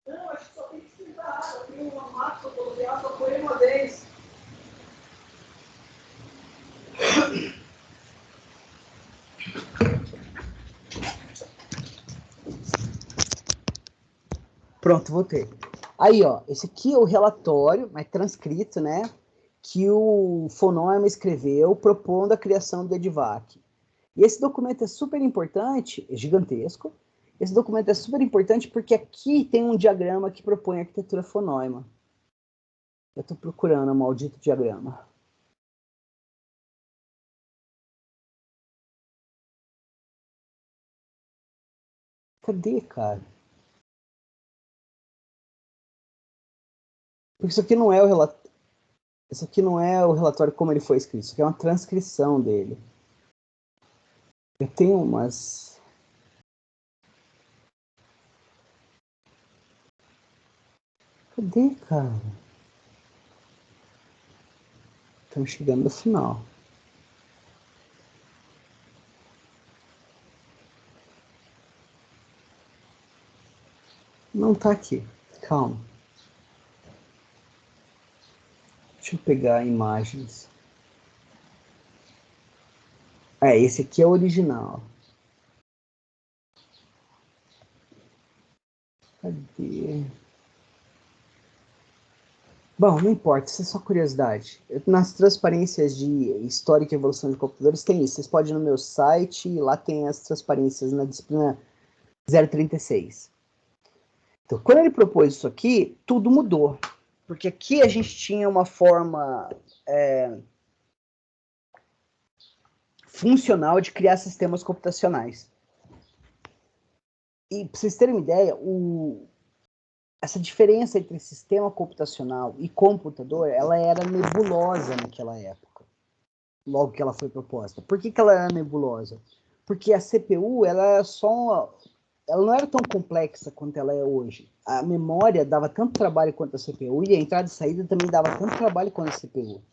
Não, acho que só tem que esquentar água. Tem uma máquina, eu coloquei água, só foi uma vez. Pronto, voltei. Aí, ó, esse aqui é o relatório, mas transcrito, né, que o von Neumann escreveu propondo a criação do EDVAC. E esse documento é super importante, é gigantesco. Esse documento é super importante porque aqui tem um diagrama que propõe a arquitetura von Neumann. Eu estou procurando o maldito diagrama. Cadê, cara? Porque isso aqui não é o relatório. Isso aqui não é o relatório como ele foi escrito. Isso aqui é uma transcrição dele. Eu tenho umas... Cadê, cara? Estamos chegando no final. Não tá aqui. Calma. Deixa eu pegar imagens. Esse aqui é o original. Cadê? Bom, não importa, isso é só curiosidade. Nas transparências de Histórica e Evolução de Computadores tem isso. Vocês podem ir no meu site e lá tem as transparências na disciplina 036. Então, quando ele propôs isso aqui, tudo mudou. Porque aqui a gente tinha uma forma funcional de criar sistemas computacionais. E para vocês terem uma ideia, essa diferença entre sistema computacional e computador, ela era nebulosa naquela época, logo que ela foi proposta. Por que ela era nebulosa? Porque a CPU, ela não era tão complexa quanto ela é hoje. A memória dava tanto trabalho quanto a CPU, e a entrada e saída também dava tanto trabalho quanto a CPU.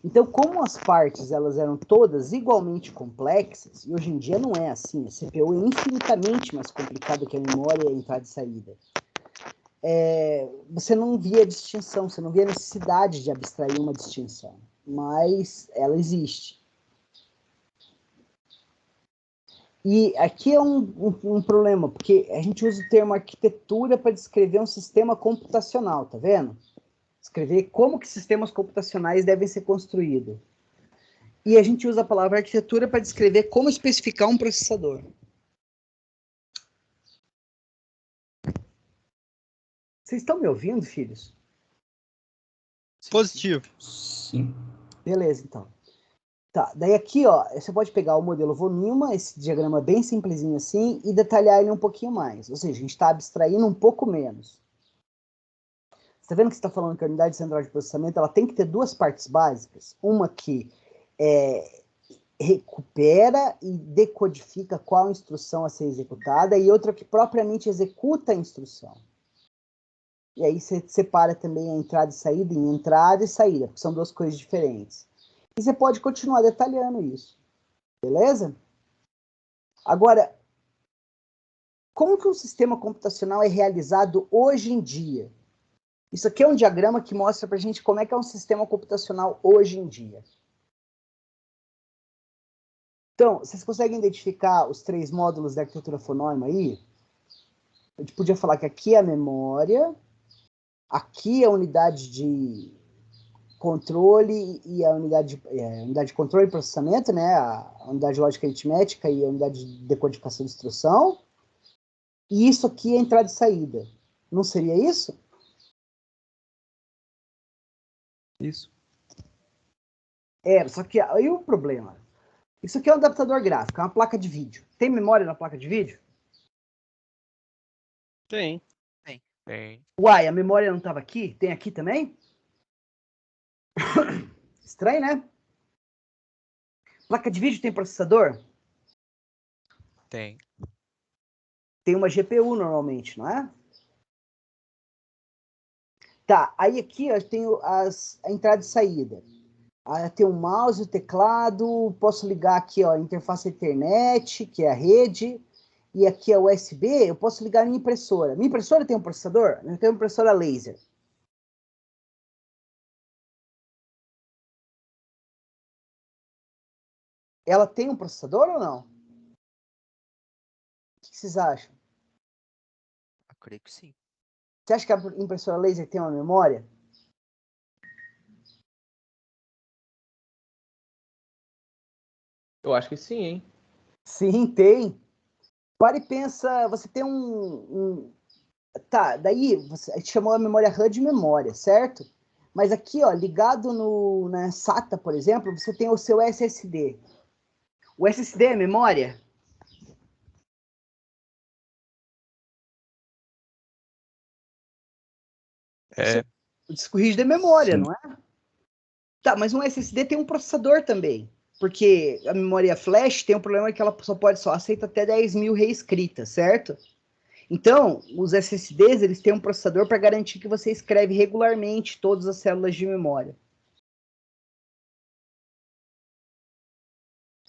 Então, como as partes elas eram todas igualmente complexas, e hoje em dia não é assim, a CPU é infinitamente mais complicada que a memória e a entrada e saída. Você não via distinção, você não via necessidade de abstrair uma distinção, mas ela existe. E aqui é um problema, porque a gente usa o termo arquitetura para descrever um sistema computacional, tá vendo? Descrever como que sistemas computacionais devem ser construídos. E a gente usa a palavra arquitetura para descrever como especificar um processador. Vocês estão me ouvindo, filhos? Positivo. Sim. Beleza, então. Tá, daí aqui, ó, você pode pegar o modelo von Neumann, esse diagrama bem simplesinho assim, e detalhar ele um pouquinho mais. Ou seja, a gente está abstraindo um pouco menos. Você está vendo que você está falando que a unidade central de processamento ela tem que ter duas partes básicas? Uma que recupera e decodifica qual instrução a ser executada, e outra que propriamente executa a instrução. E aí você separa também a entrada e saída em entrada e saída, porque são duas coisas diferentes. E você pode continuar detalhando isso. Beleza? Agora, como que um sistema computacional é realizado hoje em dia? Isso aqui é um diagrama que mostra para a gente como é que é um sistema computacional hoje em dia. Então, vocês conseguem identificar os três módulos da arquitetura von Neumann aí? A gente podia falar que aqui é a memória, aqui é a unidade de controle e a unidade de controle e processamento, né? A unidade lógica aritmética e a unidade de decodificação de instrução. E isso aqui é entrada e saída. Não seria isso? Isso. Só que aí o problema. Isso aqui é um adaptador gráfico, é uma placa de vídeo. Tem memória na placa de vídeo? Tem. Tem. Uai, a memória não estava aqui? Tem aqui também? Estranho, né? Placa de vídeo tem processador? Tem. Tem uma GPU normalmente, não é? Tá, aí aqui eu tenho a entrada e saída. Aí eu tenho o mouse, o teclado, posso ligar aqui, ó, a interface Ethernet, que é a rede, e aqui é USB, eu posso ligar a minha impressora. Minha impressora tem um processador? Eu tenho uma impressora laser. Ela tem um processador ou não? O que vocês acham? Eu creio que sim. Você acha que a impressora laser tem uma memória? Eu acho que sim, hein? Sim, tem. Para e pensa, você tem Tá, daí a gente chamou a memória RAM de memória, certo? Mas aqui, ó, ligado na SATA, por exemplo, você tem o seu SSD. O SSD é memória? É. O disco rígido é memória, Sim. não é? Tá, mas um SSD tem um processador também. Porque a memória flash tem um problema que ela só aceita até 10.000 reescritas, certo? Então, os SSDs, eles têm um processador para garantir que você escreve regularmente todas as células de memória.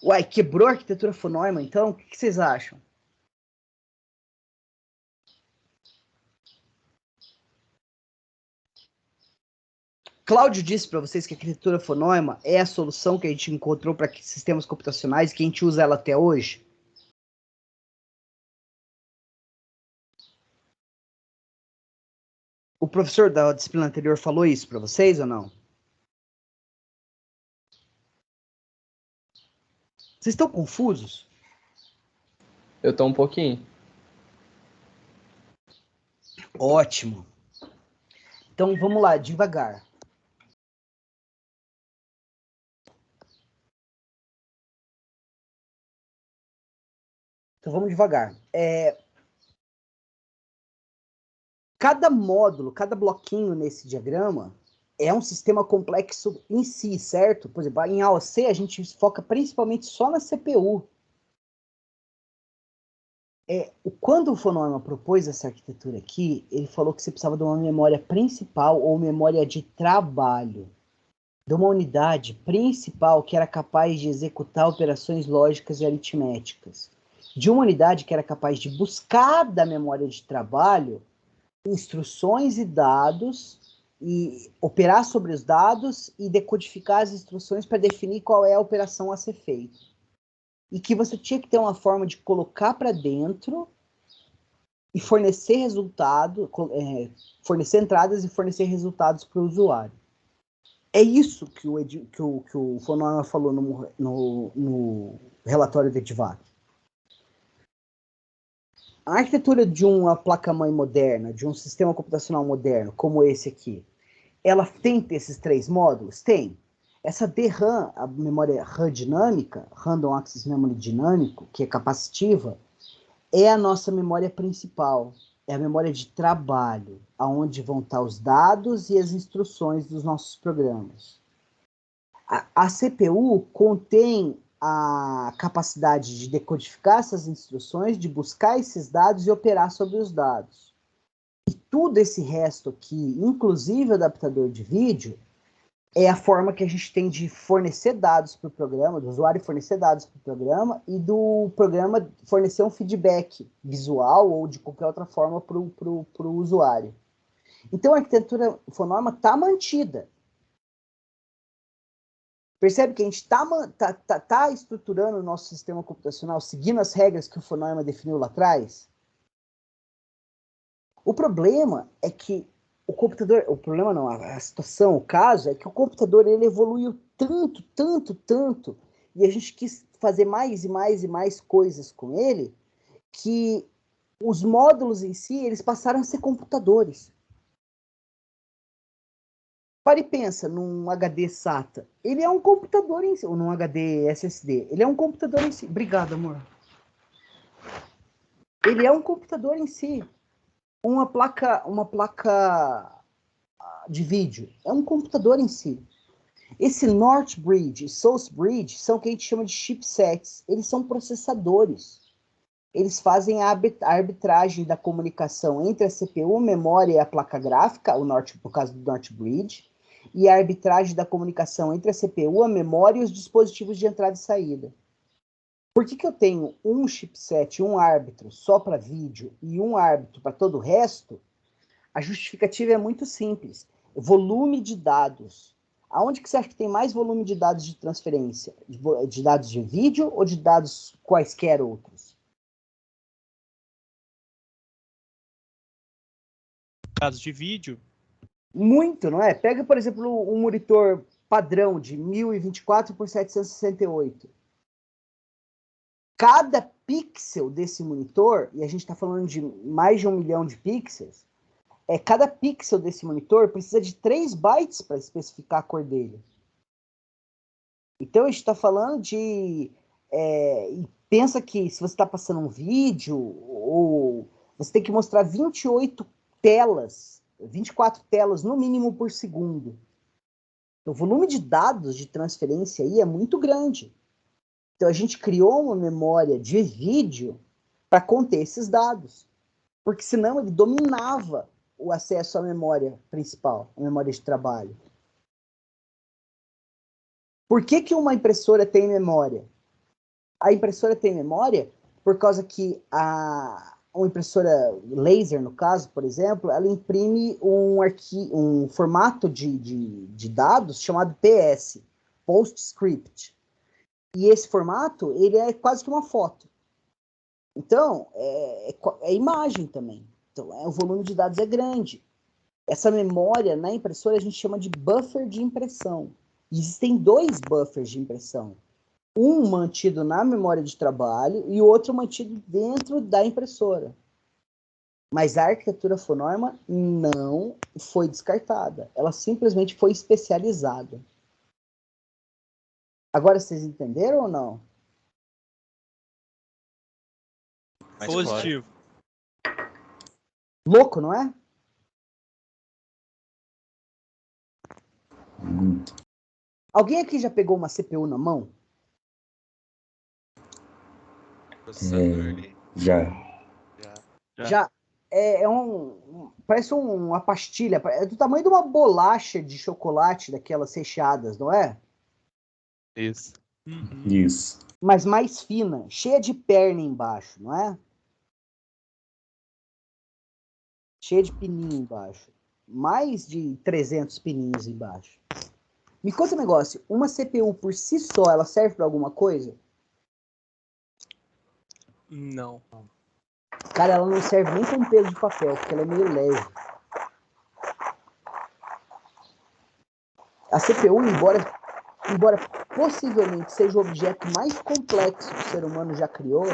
Uai, quebrou a arquitetura von Neumann, então? O que vocês acham? Cláudio disse para vocês que a arquitetura von Neumann é a solução que a gente encontrou para sistemas computacionais e que a gente usa ela até hoje? O professor da disciplina anterior falou isso para vocês ou não? Vocês estão confusos? Eu tô um pouquinho. Ótimo. Então vamos lá, devagar. Então vamos devagar. Cada módulo, cada bloquinho nesse diagrama é um sistema complexo em si, certo? Por exemplo, em AOC a gente foca principalmente só na CPU. Quando o Fonoma propôs essa arquitetura aqui, ele falou que você precisava de uma memória principal ou memória de trabalho, de uma unidade principal que era capaz de executar operações lógicas e aritméticas, de uma unidade que era capaz de buscar da memória de trabalho instruções e dados, e operar sobre os dados e decodificar as instruções para definir qual é a operação a ser feita. E que você tinha que ter uma forma de colocar para dentro e fornecer resultado, fornecer entradas e fornecer resultados para o usuário. É isso que o Fonoma falou no relatório do Edvac. A arquitetura de uma placa-mãe moderna, de um sistema computacional moderno, como esse aqui, ela tem esses 3 módulos? Tem. Essa DRAM, a memória RAM dinâmica, Random Access Memory dinâmico, que é capacitiva, é a nossa memória principal. É a memória de trabalho, aonde vão estar os dados e as instruções dos nossos programas. A CPU contém a capacidade de decodificar essas instruções, de buscar esses dados e operar sobre os dados. E tudo esse resto aqui, inclusive o adaptador de vídeo, é a forma que a gente tem de fornecer dados para o programa, do usuário fornecer dados para o programa e do programa fornecer um feedback visual ou de qualquer outra forma para o usuário. Então a arquitetura Fonoma está mantida. Percebe que a gente tá estruturando o nosso sistema computacional seguindo as regras que o Fonoma definiu lá atrás? O problema é que o problema não, a situação, o caso é que o computador ele evoluiu tanto, e a gente quis fazer mais e mais e mais coisas com ele, que os módulos em si, eles passaram a ser computadores. Para e pensa num HD SATA. Ele é um computador em si, ou num HD SSD. Ele é um computador em si. Obrigado, amor. Ele é um computador em si. Uma placa de vídeo é um computador em si. Esse North Bridge e South Bridge são o que a gente chama de chipsets. Eles são processadores. Eles fazem a arbitragem da comunicação entre a CPU, memória e a placa gráfica, por causa do North Bridge, e a arbitragem da comunicação entre a CPU, a memória e os dispositivos de entrada e saída. Por que eu tenho um chipset, um árbitro só para vídeo e um árbitro para todo o resto? A justificativa é muito simples. Volume de dados. Aonde que você acha que tem mais volume de dados de transferência? De dados de vídeo ou de dados quaisquer outros? Dados de vídeo. Muito, não é? Pega, por exemplo, um monitor padrão de 1024 por 768. Cada pixel desse monitor, e a gente está falando de mais de 1 milhão de pixels, cada pixel desse monitor precisa de 3 bytes para especificar a cor dele. Então a gente está falando de... pensa que se você está passando um vídeo, ou você tem que mostrar 28 telas, 24 telas no mínimo por segundo. O volume de dados de transferência aí é muito grande. Então a gente criou uma memória de vídeo para conter esses dados. Porque senão ele dominava o acesso à memória principal, a memória de trabalho. Por que uma impressora tem memória? A impressora tem memória por causa que uma impressora laser, no caso, por exemplo, ela imprime um formato de dados chamado PS, PostScript. E esse formato, ele é quase que uma foto. Então, é imagem também. Então, o volume de dados é grande. Essa memória na impressora a gente chama de buffer de impressão. Existem 2 buffers de impressão. Um mantido na memória de trabalho e o outro mantido dentro da impressora. Mas a arquitetura Fonorma não foi descartada. Ela simplesmente foi especializada. Agora vocês entenderam ou não? Mais Positivo. Louco, não é? Alguém aqui já pegou uma CPU na mão? processador ali. Já. Já. Parece uma pastilha. É do tamanho de uma bolacha de chocolate daquelas recheadas, não é? Isso. Uhum. Isso. Mas mais fina, cheia de perna embaixo, não é? Cheia de pininho embaixo. Mais de 300 pininhos embaixo. Me conta um negócio. Uma CPU por si só, ela serve para alguma coisa? Não. Cara, ela não serve nem como peso de papel, porque ela é meio leve. A CPU, embora possivelmente seja o objeto mais complexo que o ser humano já criou,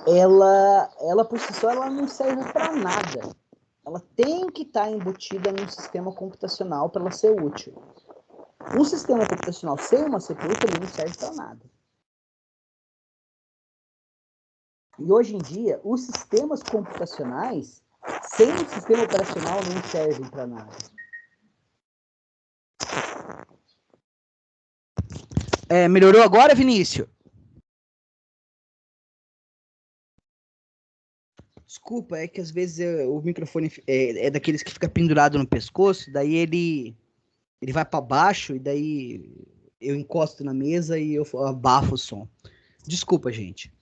ela por si só ela não serve para nada. Ela tem que estar embutida num sistema computacional para ela ser útil. Um sistema computacional sem uma CPU também não serve para nada. E hoje em dia, os sistemas computacionais, sem o sistema operacional, não servem para nada. Melhorou agora, Vinícius? Desculpa, é que às vezes o microfone é daqueles que fica pendurado no pescoço, daí ele vai para baixo e daí eu encosto na mesa e eu abafo o som. Desculpa, gente.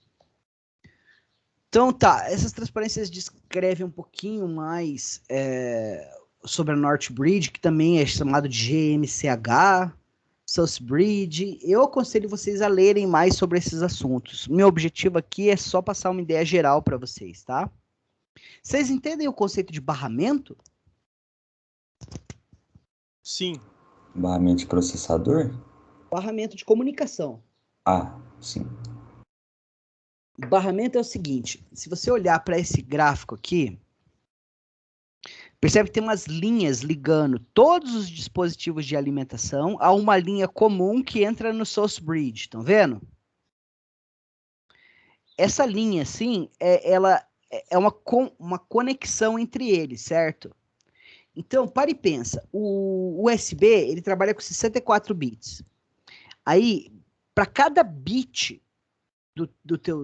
Então tá, essas transparências descrevem um pouquinho mais sobre a Northbridge, que também é chamado de GMCH, Southbridge. Eu aconselho vocês a lerem mais sobre esses assuntos. Meu objetivo aqui é só passar uma ideia geral para vocês, tá? Vocês entendem o conceito de barramento? Sim. Barramento de processador? Barramento de comunicação. Ah, sim. Barramento é o seguinte, se você olhar para esse gráfico aqui, percebe que tem umas linhas ligando todos os dispositivos de alimentação a uma linha comum que entra no source bridge, estão vendo? Essa linha, assim, ela é uma conexão entre eles, certo? Então, para e pensa, o USB, ele trabalha com 64 bits. Aí, para cada bit do teu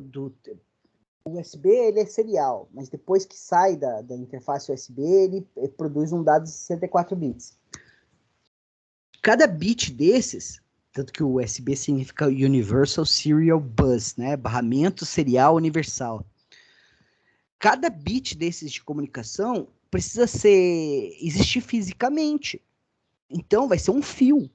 USB, ele é serial, mas depois que sai da interface USB, ele produz um dado de 64 bits. Cada bit desses, tanto que o USB significa Universal Serial Bus, né? Barramento serial universal. Cada bit desses de comunicação precisa existir fisicamente. Então, vai ser um fio.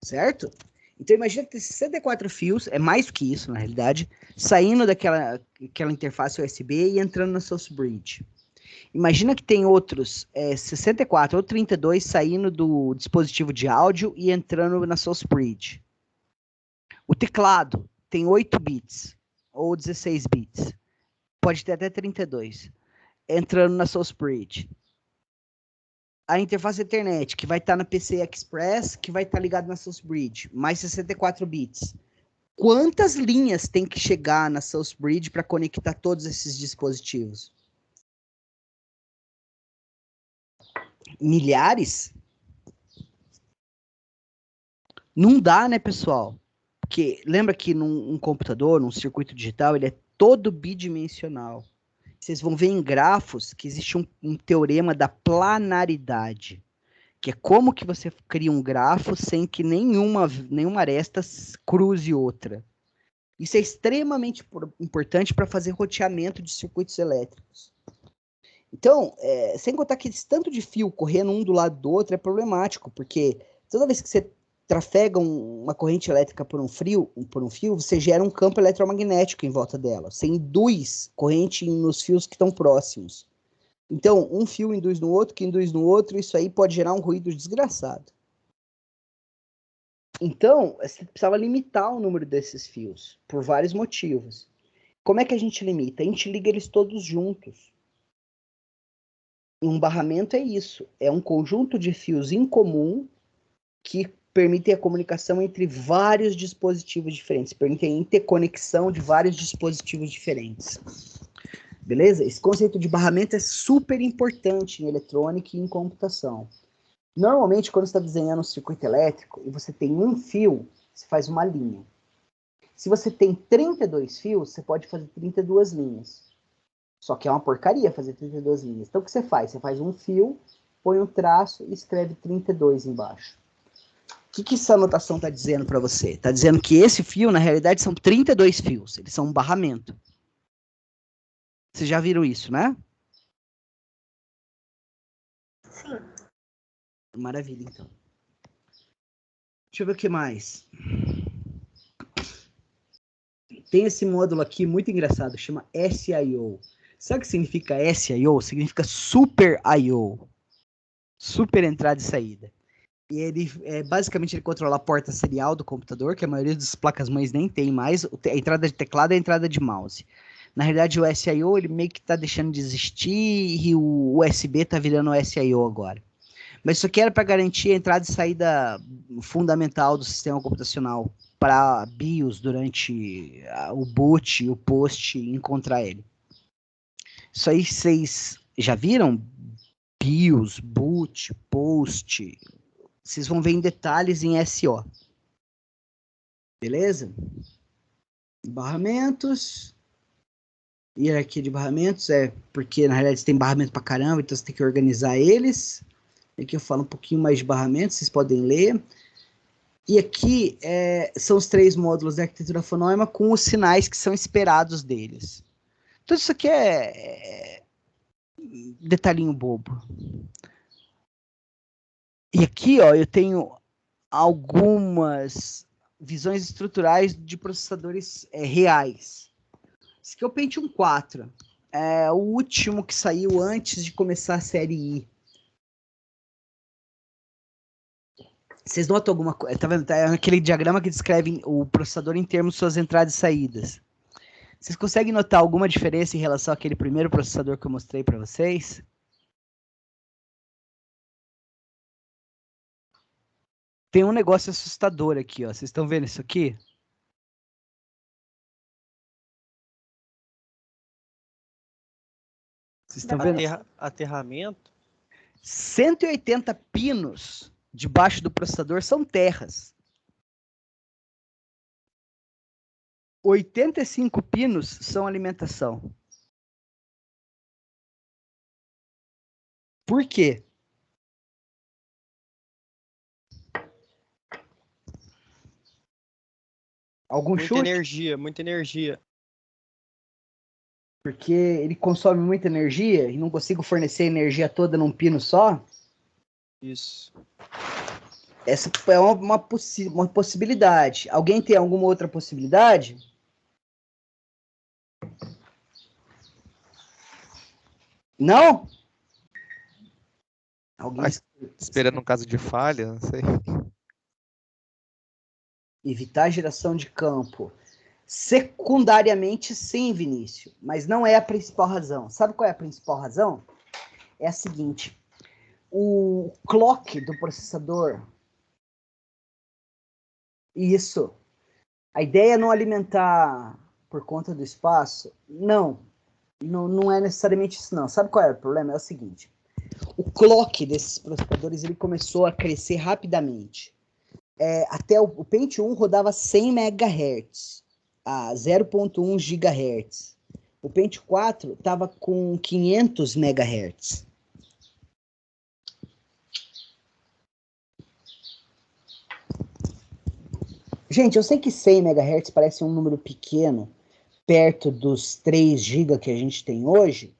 Certo? Então, imagina que tem 64 fios, é mais do que isso, na realidade, saindo daquela interface USB e entrando na Source Bridge. Imagina que tem outros 64 ou 32 saindo do dispositivo de áudio e entrando na Source Bridge. O teclado tem 8 bits ou 16 bits. Pode ter até 32. Entrando na Source Bridge. A interface Ethernet, que vai estar na PCI Express, que vai estar ligado na Source Bridge, mais 64 bits. Quantas linhas tem que chegar na Source Bridge para conectar todos esses dispositivos? Milhares? Não dá, né, pessoal? Porque lembra que num computador, num circuito digital, ele é todo bidimensional. Vocês vão ver em grafos que existe um teorema da planaridade, que é como que você cria um grafo sem que nenhuma aresta cruze outra. Isso é extremamente importante para fazer roteamento de circuitos elétricos. Então, sem contar que esse tanto de fio correndo um do lado do outro é problemático, porque toda vez que você trafega uma corrente elétrica por um fio, você gera um campo eletromagnético em volta dela. Você induz corrente nos fios que estão próximos. Então, um fio induz no outro, que induz no outro, isso aí pode gerar um ruído desgraçado. Então, você precisava limitar o número desses fios, por vários motivos. Como é que a gente limita? A gente liga eles todos juntos. Um barramento é isso, é um conjunto de fios em comum que permitem a comunicação entre vários dispositivos diferentes, permitem a interconexão de vários dispositivos diferentes. Beleza? Esse conceito de barramento é super importante em eletrônica e em computação. Normalmente, quando você está desenhando um circuito elétrico e você tem um fio, você faz uma linha. Se você tem 32 fios, você pode fazer 32 linhas. Só que é uma porcaria fazer 32 linhas. Então, o que você faz? Você faz um fio, põe um traço e escreve 32 embaixo. O que essa anotação está dizendo para você? Está dizendo que esse fio, na realidade, são 32 fios. Eles são um barramento. Vocês já viram isso, né? Sim. Maravilha, então. Deixa eu ver o que mais. Tem esse módulo aqui muito engraçado, chama SIO. Sabe o que significa SIO? Significa Super I/O. Super entrada e saída. E ele, basicamente, ele controla a porta serial do computador, que a maioria das placas-mães nem tem mais. A entrada de teclado é a entrada de mouse. Na realidade, o SIO, ele meio que está deixando de existir e o USB está virando o SIO agora. Mas isso aqui era para garantir a entrada e saída fundamental do sistema computacional para BIOS durante o boot, o post, encontrar ele. Isso aí vocês já viram? BIOS, boot, post. Vocês vão ver em detalhes em SO. Beleza? Barramentos. Hierarquia de barramentos porque na realidade você tem barramento pra caramba, então você tem que organizar eles. Aqui eu falo um pouquinho mais de barramentos, vocês podem ler. E aqui são os 3 módulos da arquitetura fonôima com os sinais que são esperados deles. Tudo isso aqui é detalhinho bobo. E aqui, ó, eu tenho algumas visões estruturais de processadores reais. Esse aqui é o Pentium 4. É o último que saiu antes de começar a série I. Vocês notam alguma coisa? Tá vendo? É aquele diagrama que descreve o processador em termos de suas entradas e saídas. Vocês conseguem notar alguma diferença em relação àquele primeiro processador que eu mostrei para vocês? Tem um negócio assustador aqui, ó. Vocês estão vendo isso aqui? Vocês estão vendo? Aterramento? 180 pinos debaixo do processador são terras. 85 pinos são alimentação. Por quê? Algum Muita chute? energia, muita energia. Porque ele consome muita energia e não consigo fornecer a energia toda num pino só? Isso. Essa é uma possibilidade. Alguém tem alguma outra possibilidade? Não? Alguém Esperando um caso de falha, não sei. evitar a geração de campo. Secundariamente, sim, Vinícius, mas não é a principal razão. Sabe qual é a principal razão? É a seguinte: o clock do processador. Isso. A ideia é não alimentar por conta do espaço? Não. Não é necessariamente isso, não. Sabe qual é o problema? É o seguinte: o clock desses processadores ele começou a crescer rapidamente. Até o Pentium 1 rodava 100 MHz, a 0.1 GHz. O Pentium 4 estava com 500 MHz. Gente, eu sei que 100 MHz parece um número pequeno, perto dos 3 GB que a gente tem hoje,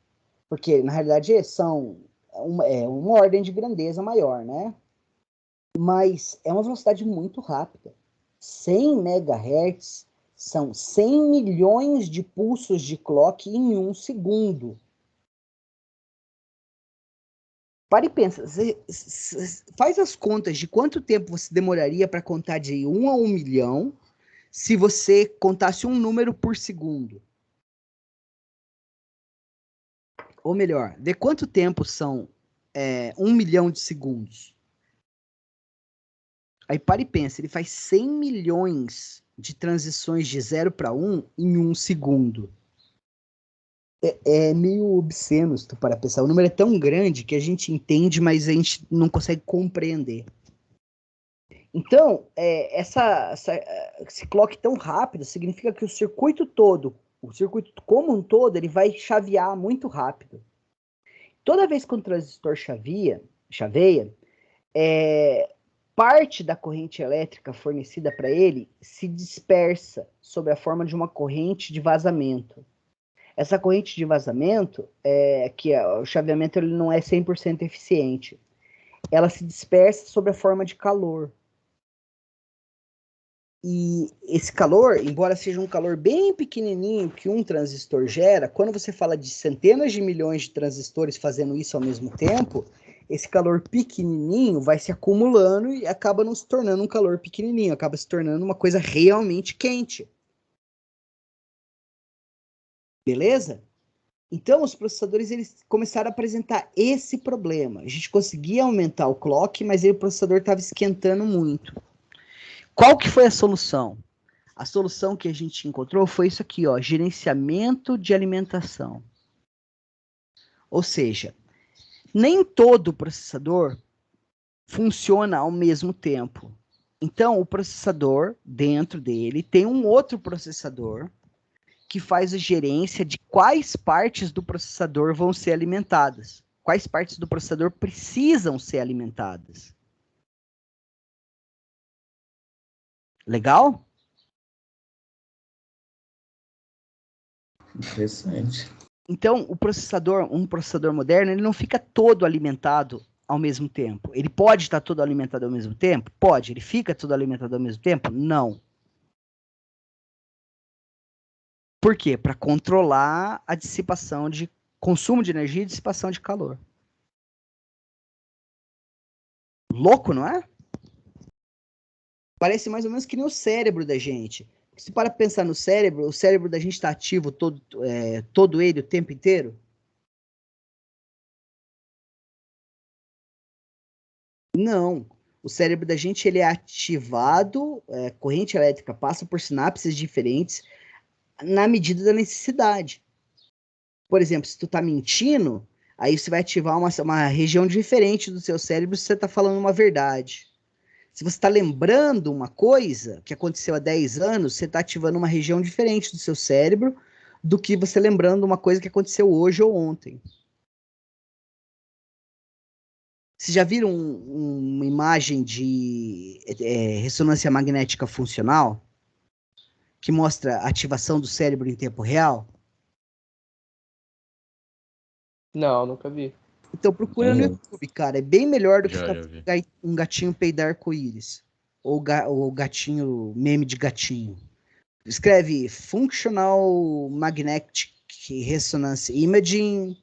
porque na realidade são uma ordem de grandeza maior, né? Mas é uma velocidade muito rápida. 100 MHz são 100 milhões de pulsos de clock em 1 segundo. Para e pensa, faz as contas de quanto tempo você demoraria para contar de 1 a 1 milhão se você contasse um número por segundo. Ou melhor, de quanto tempo são 1 milhão de segundos. Aí para e pensa, ele faz 100 milhões de transições de 0 para 1 em 1 segundo. É meio obsceno se tu para pensar. O número é tão grande que a gente entende, mas a gente não consegue compreender. Então, esse clock tão rápido significa que o circuito como um todo, ele vai chavear muito rápido. Toda vez que um transistor chaveia, parte da corrente elétrica fornecida para ele se dispersa sob a forma de uma corrente de vazamento. Essa corrente de vazamento, o chaveamento ele não é 100% eficiente. Ela se dispersa sob a forma de calor. E esse calor, embora seja um calor bem pequenininho que um transistor gera, quando você fala de centenas de milhões de transistores fazendo isso ao mesmo tempo, esse calor pequenininho vai se acumulando e acaba não se tornando um calor pequenininho, acaba se tornando uma coisa realmente quente. Beleza? Então, os processadores eles começaram a apresentar esse problema. A gente conseguia aumentar o clock, mas aí o processador estava esquentando muito. Qual que foi a solução? A solução que a gente encontrou foi isso aqui, ó, gerenciamento de alimentação. Ou seja, nem todo processador funciona ao mesmo tempo. Então, o processador, dentro dele, tem um outro processador que faz a gerência de quais partes do processador vão ser alimentadas. Quais partes do processador precisam ser alimentadas. Legal? Interessante. Então, um processador moderno, ele não fica todo alimentado ao mesmo tempo. Ele pode estar todo alimentado ao mesmo tempo? Pode. Ele fica todo alimentado ao mesmo tempo? Não. Por quê? Para controlar a dissipação de consumo de energia e dissipação de calor. Louco, não é? Parece mais ou menos que nem o cérebro da gente. Se para pensar no cérebro, o cérebro da gente está ativo todo ele o tempo inteiro? Não. O cérebro da gente ele é ativado, corrente elétrica passa por sinapses diferentes na medida da necessidade. Por exemplo, se tu tá mentindo, aí você vai ativar uma região diferente do seu cérebro se você tá falando uma verdade. Se você está lembrando uma coisa que aconteceu há 10 anos, você está ativando uma região diferente do seu cérebro do que você lembrando uma coisa que aconteceu hoje ou ontem. Vocês já viram uma imagem de ressonância magnética funcional que mostra a ativação do cérebro em tempo real? Não, nunca vi. Então procura no YouTube, cara. É bem melhor do que Já vi. um gatinho peidar arco-íris. Ou gatinho, meme de gatinho. Escreve Functional Magnetic Resonance Imaging.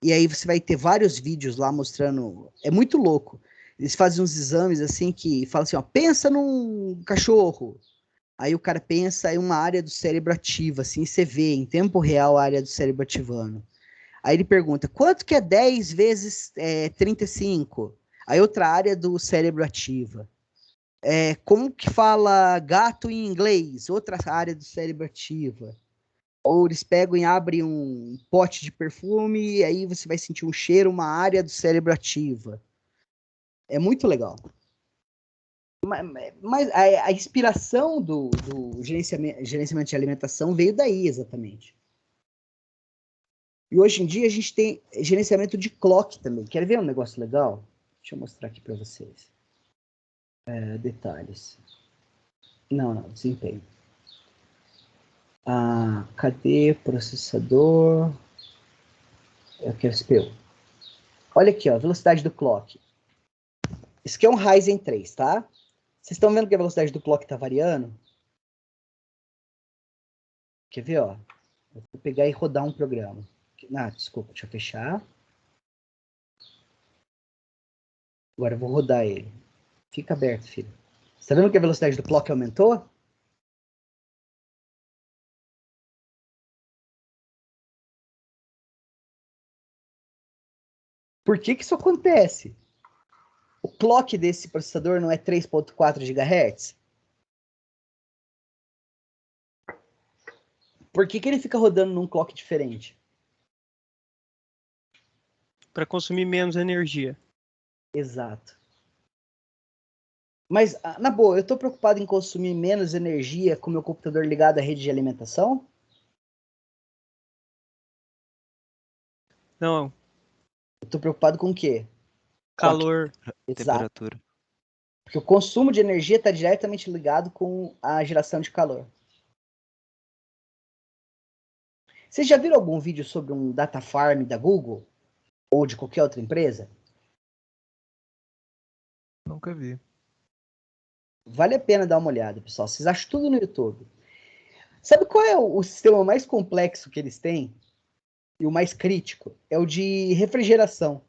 E aí você vai ter vários vídeos lá mostrando. É muito louco. Eles fazem uns exames assim que falam assim, ó, pensa num cachorro. Aí o cara pensa em uma área do cérebro ativa, assim, você vê em tempo real a área do cérebro ativando. Aí ele pergunta, quanto que é 10 vezes 35? Aí outra área do cérebro ativa. Como que fala gato em inglês? Outra área do cérebro ativa. Ou eles pegam e abrem um pote de perfume e aí você vai sentir um cheiro, uma área do cérebro ativa. É muito legal. Mas a inspiração do gerenciamento de alimentação veio daí, exatamente. E hoje em dia a gente tem gerenciamento de clock também. Quer ver um negócio legal? Deixa eu mostrar aqui para vocês. Detalhes. Não, desempenho. Cadê processador? Eu quero CPU. Olha aqui, ó, velocidade do clock. Isso aqui é um Ryzen 3, tá? Vocês estão vendo que a velocidade do clock está variando? Quer ver, ó? Eu vou pegar e rodar um programa. Desculpa, deixa eu fechar. Agora eu vou rodar ele. Fica aberto, filho. Você tá vendo que a velocidade do clock aumentou? Por que que isso acontece? O clock desse processador não é 3.4 GHz? Por que que ele fica rodando num clock diferente? Para consumir menos energia. Exato. Mas, na boa, eu estou preocupado em consumir menos energia com meu computador ligado à rede de alimentação? Não, Eu estou preocupado com o quê? calor. Exato. Temperatura. Porque o consumo de energia está diretamente ligado com a geração de calor. Vocês já viram algum vídeo sobre um data farm da Google? Ou de qualquer outra empresa? Nunca vi. Vale a pena dar uma olhada, pessoal. Vocês acham tudo no YouTube. Sabe qual é o sistema mais complexo que eles têm? E o mais crítico? É o de refrigeração.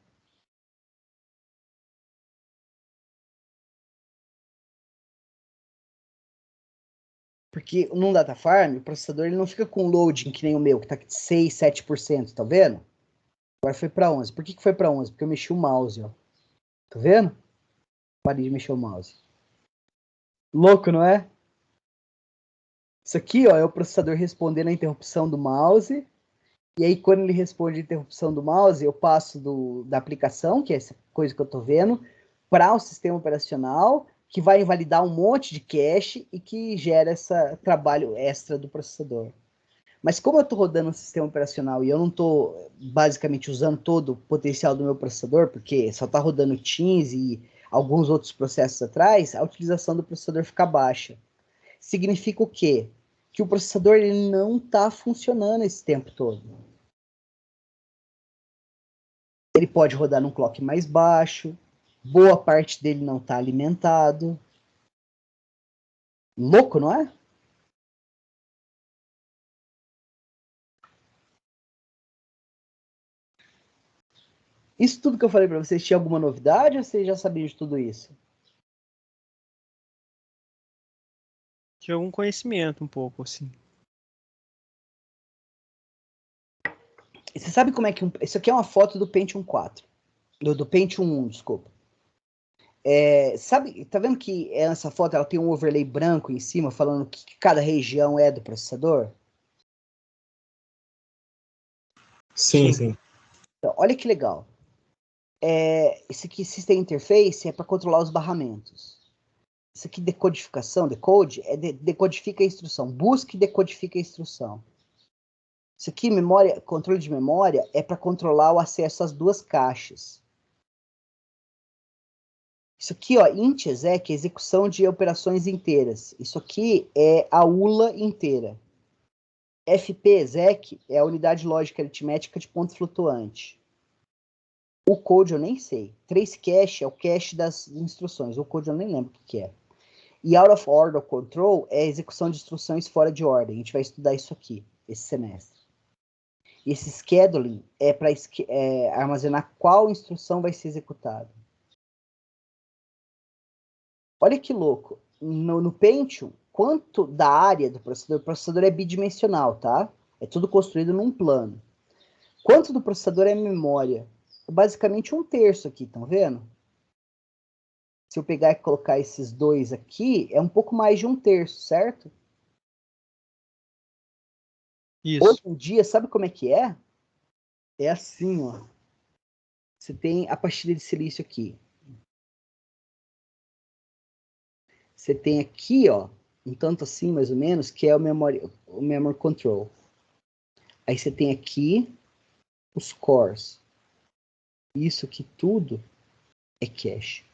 Porque num data farm, o processador ele não fica com loading que nem o meu, que está aqui de 6, 7%, tá vendo? Agora foi para 11. Por que que foi para 11? Porque eu mexi o mouse, ó. Tá vendo? Parei de mexer o mouse. Louco, não é? Isso aqui, ó, é o processador respondendo a interrupção do mouse. E aí, quando ele responde a interrupção do mouse, eu passo da aplicação, que é essa coisa que eu tô vendo, para o sistema operacional, que vai invalidar um monte de cache e que gera esse trabalho extra do processador. Mas como eu estou rodando um sistema operacional e eu não estou basicamente usando todo o potencial do meu processador, porque só está rodando Teams e alguns outros processos atrás, a utilização do processador fica baixa. Significa o quê? Que o processador ele não está funcionando esse tempo todo. Ele pode rodar num clock mais baixo, boa parte dele não está alimentado. Louco, não é? Isso tudo que eu falei para vocês, tinha alguma novidade ou vocês já sabiam de tudo isso? Tinha algum conhecimento um pouco, assim. E você sabe como é que... Isso aqui é uma foto do Pentium 4. Do Pentium 1, desculpa. Sabe, tá vendo que essa foto ela tem um overlay branco em cima, falando que cada região é do processador? Sim, sim. Então, olha que legal. Esse aqui, System Interface, é para controlar os barramentos. Isso aqui, decodificação, decode, decodifica a instrução. Busca e decodifica a instrução. Isso aqui, memória, controle de memória, é para controlar o acesso às duas caixas. Isso aqui, ó, int exec, é execução de operações inteiras. Isso aqui é a ULA inteira. FP exec é a unidade lógica aritmética de ponto flutuante. O code eu nem sei. Trace cache é o cache das instruções. O code eu nem lembro o que é. E out of order control é a execução de instruções fora de ordem. A gente vai estudar isso aqui, esse semestre. E esse scheduling é para armazenar qual instrução vai ser executada. Olha que louco. No Pentium, quanto da área do processador? O processador é bidimensional, tá? É tudo construído num plano. Quanto do processador é memória? Basicamente 1/3 aqui, estão vendo? Se eu pegar e colocar esses dois aqui, é um pouco mais de 1/3, certo? Isso. Hoje em dia, sabe como é que é? É assim, ó. Você tem a pastilha de silício aqui. Você tem aqui, ó, um tanto assim, mais ou menos, que é o memory control. Aí você tem aqui os cores. Isso aqui tudo é cache.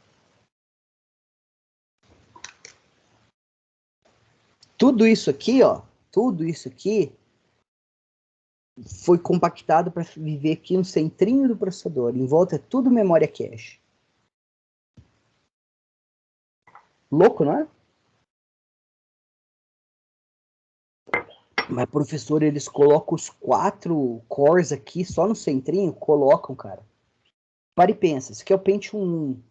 Tudo isso aqui, ó, tudo isso aqui foi compactado para viver aqui no centrinho do processador. Em volta é tudo memória cache. Louco, não é? Mas, professor, eles colocam os 4 cores aqui só no centrinho? Colocam, cara. Para e pensa, isso aqui é o Pentium 1.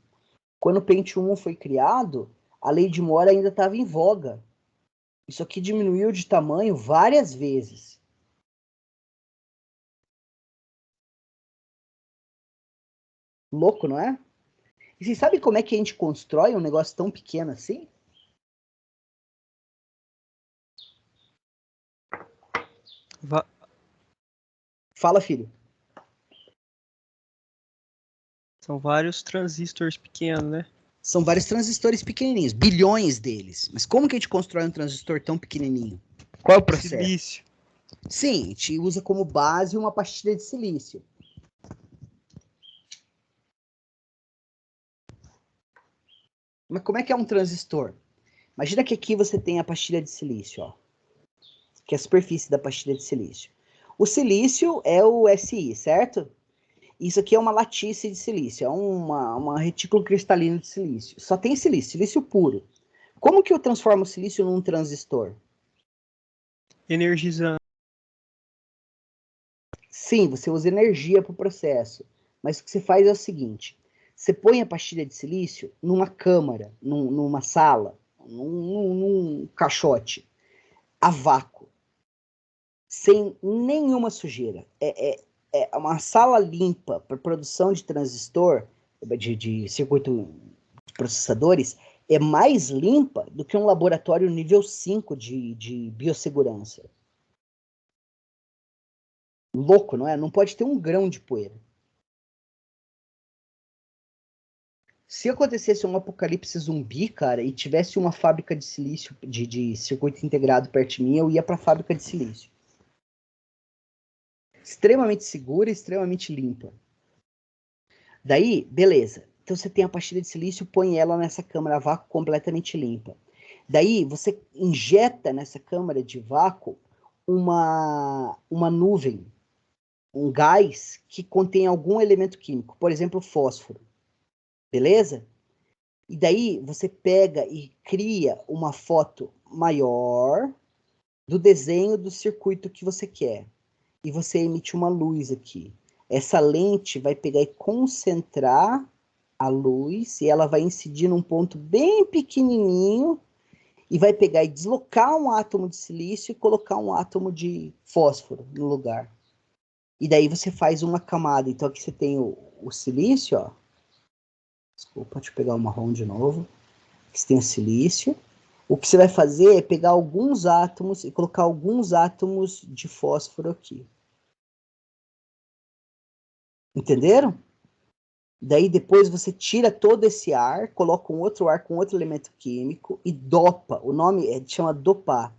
Quando o Pentium 1 foi criado, a lei de Moore ainda estava em voga. Isso aqui diminuiu de tamanho várias vezes. Louco, não é? E vocês sabem como é que a gente constrói um negócio tão pequeno assim? Va- Fala, filho. São vários transistores pequenos, né? São vários transistores pequenininhos, bilhões deles. Mas como que a gente constrói um transistor tão pequenininho? Qual é o processo? Silício. Sim, a gente usa como base uma pastilha de silício. Mas como é que é um transistor? Imagina que aqui você tem a pastilha de silício, ó, que é a superfície da pastilha de silício. O silício é o Si, certo? Isso aqui é uma latice de silício, é uma retículo cristalino de silício. Só tem silício, silício puro. Como que eu transformo o silício num transistor? Energizando. Sim, você usa energia para o processo. Mas o que você faz é o seguinte: você põe a pastilha de silício numa câmara, numa sala, num caixote, a vácuo, sem nenhuma sujeira. É uma sala limpa para produção de transistor, de circuito de processadores, é mais limpa do que um laboratório nível 5 de biossegurança. Louco, não é? Não pode ter um grão de poeira. Se acontecesse um apocalipse zumbi, cara, e tivesse uma fábrica de silício, de circuito integrado perto de mim, eu ia para a fábrica de silício. Extremamente segura e extremamente limpa. Daí, beleza. Então você tem a pastilha de silício, põe ela nessa câmara a vácuo completamente limpa. Daí você injeta nessa câmara de vácuo uma nuvem, um gás que contém algum elemento químico, por exemplo, fósforo. Beleza? E daí você pega e cria uma foto maior do desenho do circuito que você quer. E você emite uma luz aqui. Essa lente vai pegar e concentrar a luz e ela vai incidir num ponto bem pequenininho e vai pegar e deslocar um átomo de silício e colocar um átomo de fósforo no lugar. E daí você faz uma camada. Então aqui você tem o silício, ó. Desculpa, deixa eu pegar o marrom de novo. Aqui você tem o silício. O que você vai fazer é pegar alguns átomos e colocar alguns átomos de fósforo aqui. Entenderam? Daí depois você tira todo esse ar, coloca um outro ar com outro elemento químico e dopa. O nome chama dopar.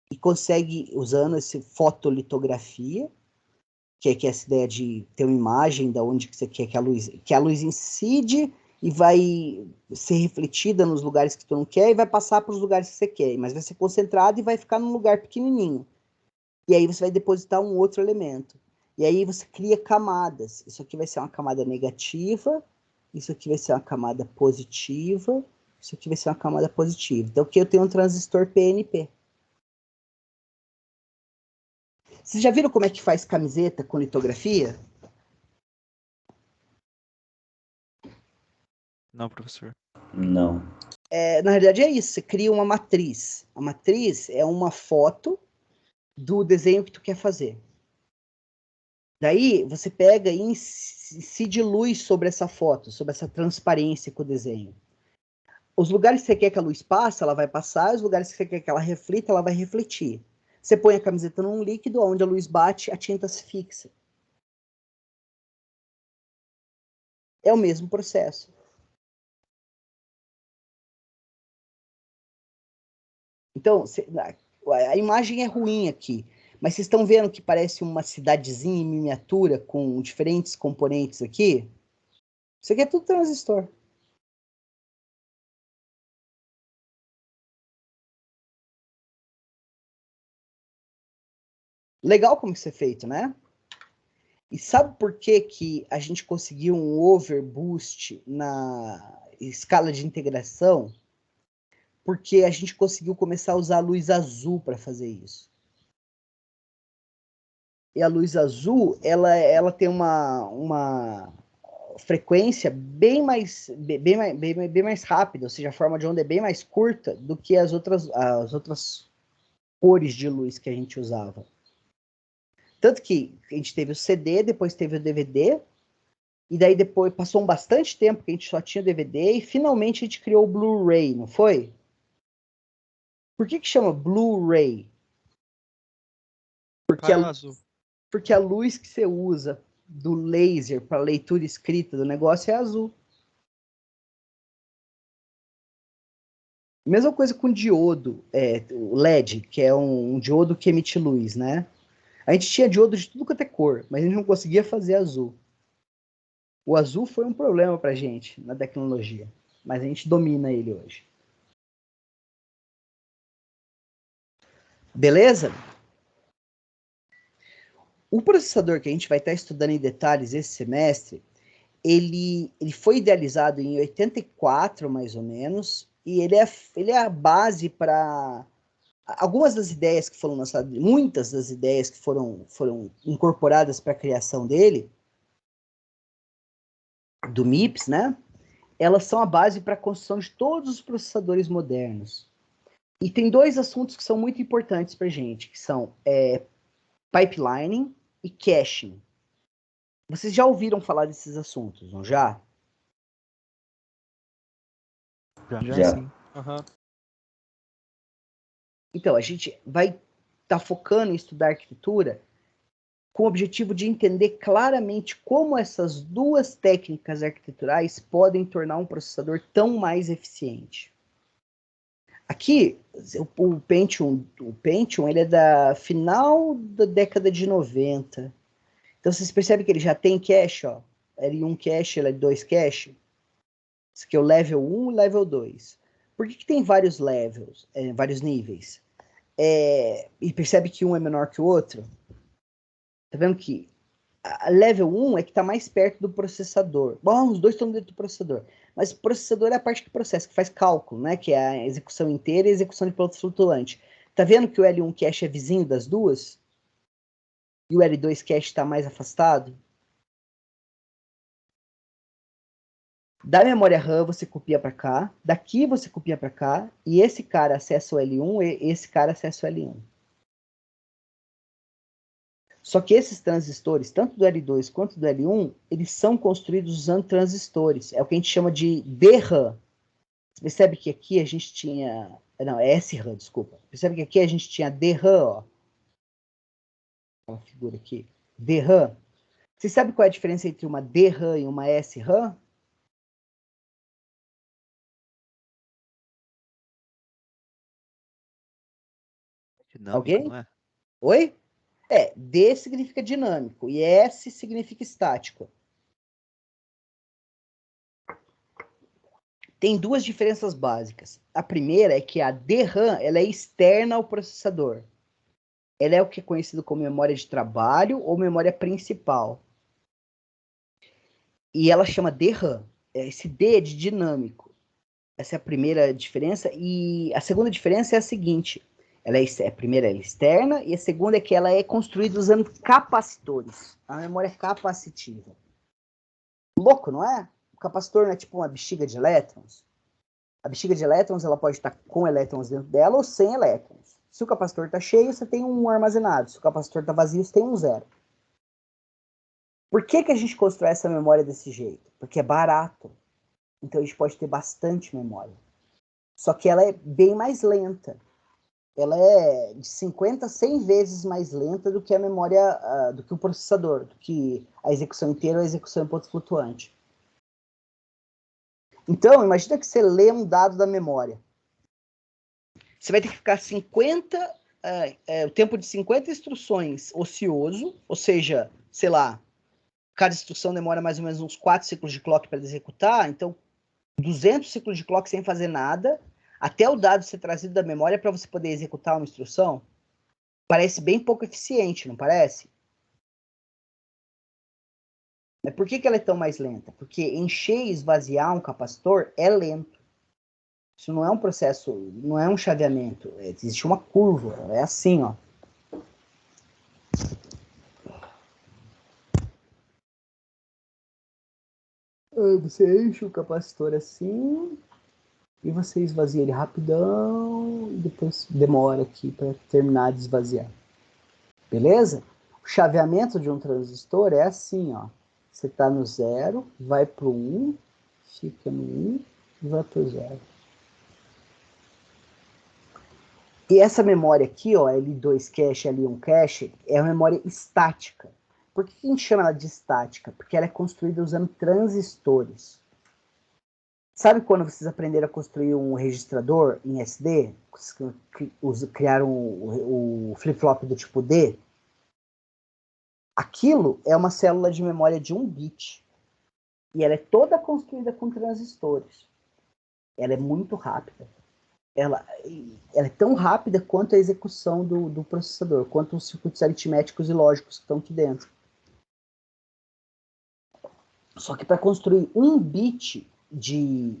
E consegue, usando essa fotolitografia, que é essa ideia de ter uma imagem da onde que você quer que a luz incide e vai ser refletida nos lugares que tu não quer e vai passar para os lugares que você quer. Mas vai ser concentrado e vai ficar num lugar pequenininho. E aí você vai depositar um outro elemento. E aí você cria camadas. Isso aqui vai ser uma camada negativa, isso aqui vai ser uma camada positiva, isso aqui vai ser uma camada positiva. Então aqui eu tenho um transistor PNP. Vocês já viram como é que faz camiseta com litografia? Não, professor. Não. Na realidade é isso, você cria uma matriz. A matriz é uma foto do desenho que tu quer fazer. Daí você pega e incide luz sobre essa foto, sobre essa transparência com o desenho. Os lugares que você quer que a luz passe, ela vai passar, os lugares que você quer que ela reflita, ela vai refletir. Você põe a camiseta num líquido, onde a luz bate, a tinta se fixa. É o mesmo processo. Então, a imagem é ruim aqui, mas vocês estão vendo que parece uma cidadezinha em miniatura com diferentes componentes aqui? Isso aqui é tudo transistor. Legal como isso é feito, né? E sabe por que que a gente conseguiu um overboost na escala de integração? Porque a gente conseguiu começar a usar a luz azul para fazer isso. E a luz azul, ela tem uma frequência bem mais rápida, ou seja, a forma de onda é bem mais curta do que as outras cores de luz que a gente usava. Tanto que a gente teve o CD, depois teve o DVD, e daí depois passou bastante tempo que a gente só tinha DVD, e finalmente a gente criou o Blu-ray, não foi? Por que chama Blu-ray? Raio azul. Porque a luz que você usa do laser para leitura escrita do negócio é azul. Mesma coisa com diodo, o LED, que é um diodo que emite luz, né? A gente tinha diodo de tudo quanto é cor, mas a gente não conseguia fazer azul. O azul foi um problema pra gente na tecnologia, mas a gente domina ele hoje. Beleza? O processador que a gente vai estar estudando em detalhes esse semestre, ele foi idealizado em 84, mais ou menos, e ele é a base para algumas das ideias que foram lançadas, muitas das ideias que foram incorporadas para a criação dele, do MIPS, né? Elas são a base para a construção de todos os processadores modernos. E tem dois assuntos que são muito importantes para a gente, que são pipelining e caching. Vocês já ouviram falar desses assuntos, não já? Já. Sim. Aham. Então, a gente vai estar focando em estudar arquitetura com o objetivo de entender claramente como essas duas técnicas arquiteturais podem tornar um processador tão mais eficiente. Aqui, o Pentium ele é da final da década de 90. Então, vocês percebem que ele já tem cache, ó. L1 cache, L2 cache. Esse aqui é o level 1 e level 2. Por que tem vários levels, vários níveis? E percebe que um é menor que o outro? Tá vendo que a level 1 é que está mais perto do processador. Bom, os dois estão dentro do processador. Mas o processador é a parte que processa, que faz cálculo, né? Que é a execução inteira e a execução de piloto flutuante. Tá vendo que o L1 cache é vizinho das duas? E o L2 cache está mais afastado? Da memória RAM você copia para cá, daqui você copia para cá, e esse cara acessa o L1 e esse cara acessa o L1. Só que esses transistores, tanto do L2 quanto do L1, eles são construídos usando transistores. É o que a gente chama de DRAM. Você percebe que aqui a gente tinha... Não, é SRAM, desculpa. Percebe que aqui a gente tinha DRAM, ó. Uma figura aqui. DRAM. Você sabe qual é a diferença entre uma DRAM e uma SRAM? Dinâmico, Alguém? não é? Oi? D significa dinâmico e S significa estático. Tem duas diferenças básicas. A primeira é que a DRAM ela é externa ao processador. Ela é o que é conhecido como memória de trabalho ou memória principal. E ela chama DRAM. Esse D é de dinâmico. Essa é a primeira diferença. E a segunda diferença é a seguinte. A primeira é externa e a segunda é que ela é construída usando capacitores. A memória é capacitiva. Louco, não é? O capacitor não é tipo uma bexiga de elétrons? A bexiga de elétrons ela pode estar com elétrons dentro dela ou sem elétrons. Se o capacitor está cheio, você tem um armazenado. Se o capacitor está vazio, você tem um zero. Por que a gente constrói essa memória desse jeito? Porque é barato. Então a gente pode ter bastante memória. Só que ela é bem mais lenta. Ela é de 50 a 100 vezes mais lenta do que a memória, do que o processador, do que a execução inteira ou a execução em ponto flutuante. Então, imagina que você lê um dado da memória. Você vai ter que ficar o tempo de 50 instruções ocioso, ou seja, sei lá, cada instrução demora mais ou menos uns 4 ciclos de clock para executar, então 200 ciclos de clock sem fazer nada, até o dado ser trazido da memória para você poder executar uma instrução. Parece bem pouco eficiente, não parece? Mas por que ela é tão mais lenta? Porque encher e esvaziar um capacitor é lento. Isso não é um processo, não é um chaveamento. Existe uma curva, é assim, ó. você enche o capacitor assim e você esvazia ele rapidão e depois demora aqui para terminar de esvaziar. Beleza? O chaveamento de um transistor é assim, ó. Você está no 0, vai para o 1, fica no 1 e vai para o 0. E essa memória aqui, ó, L2 cache, L1 cache, é uma memória estática. Por que a gente chama ela de estática? Porque ela é construída usando transistores. Sabe quando vocês aprenderam a construir um registrador em SD? Criaram o flip-flop do tipo D? Aquilo é uma célula de memória de 1 bit. E ela é toda construída com transistores. Ela é muito rápida. Ela é tão rápida quanto a execução do processador, quanto os circuitos aritméticos e lógicos que estão aqui dentro. Só que para construir 1 bit de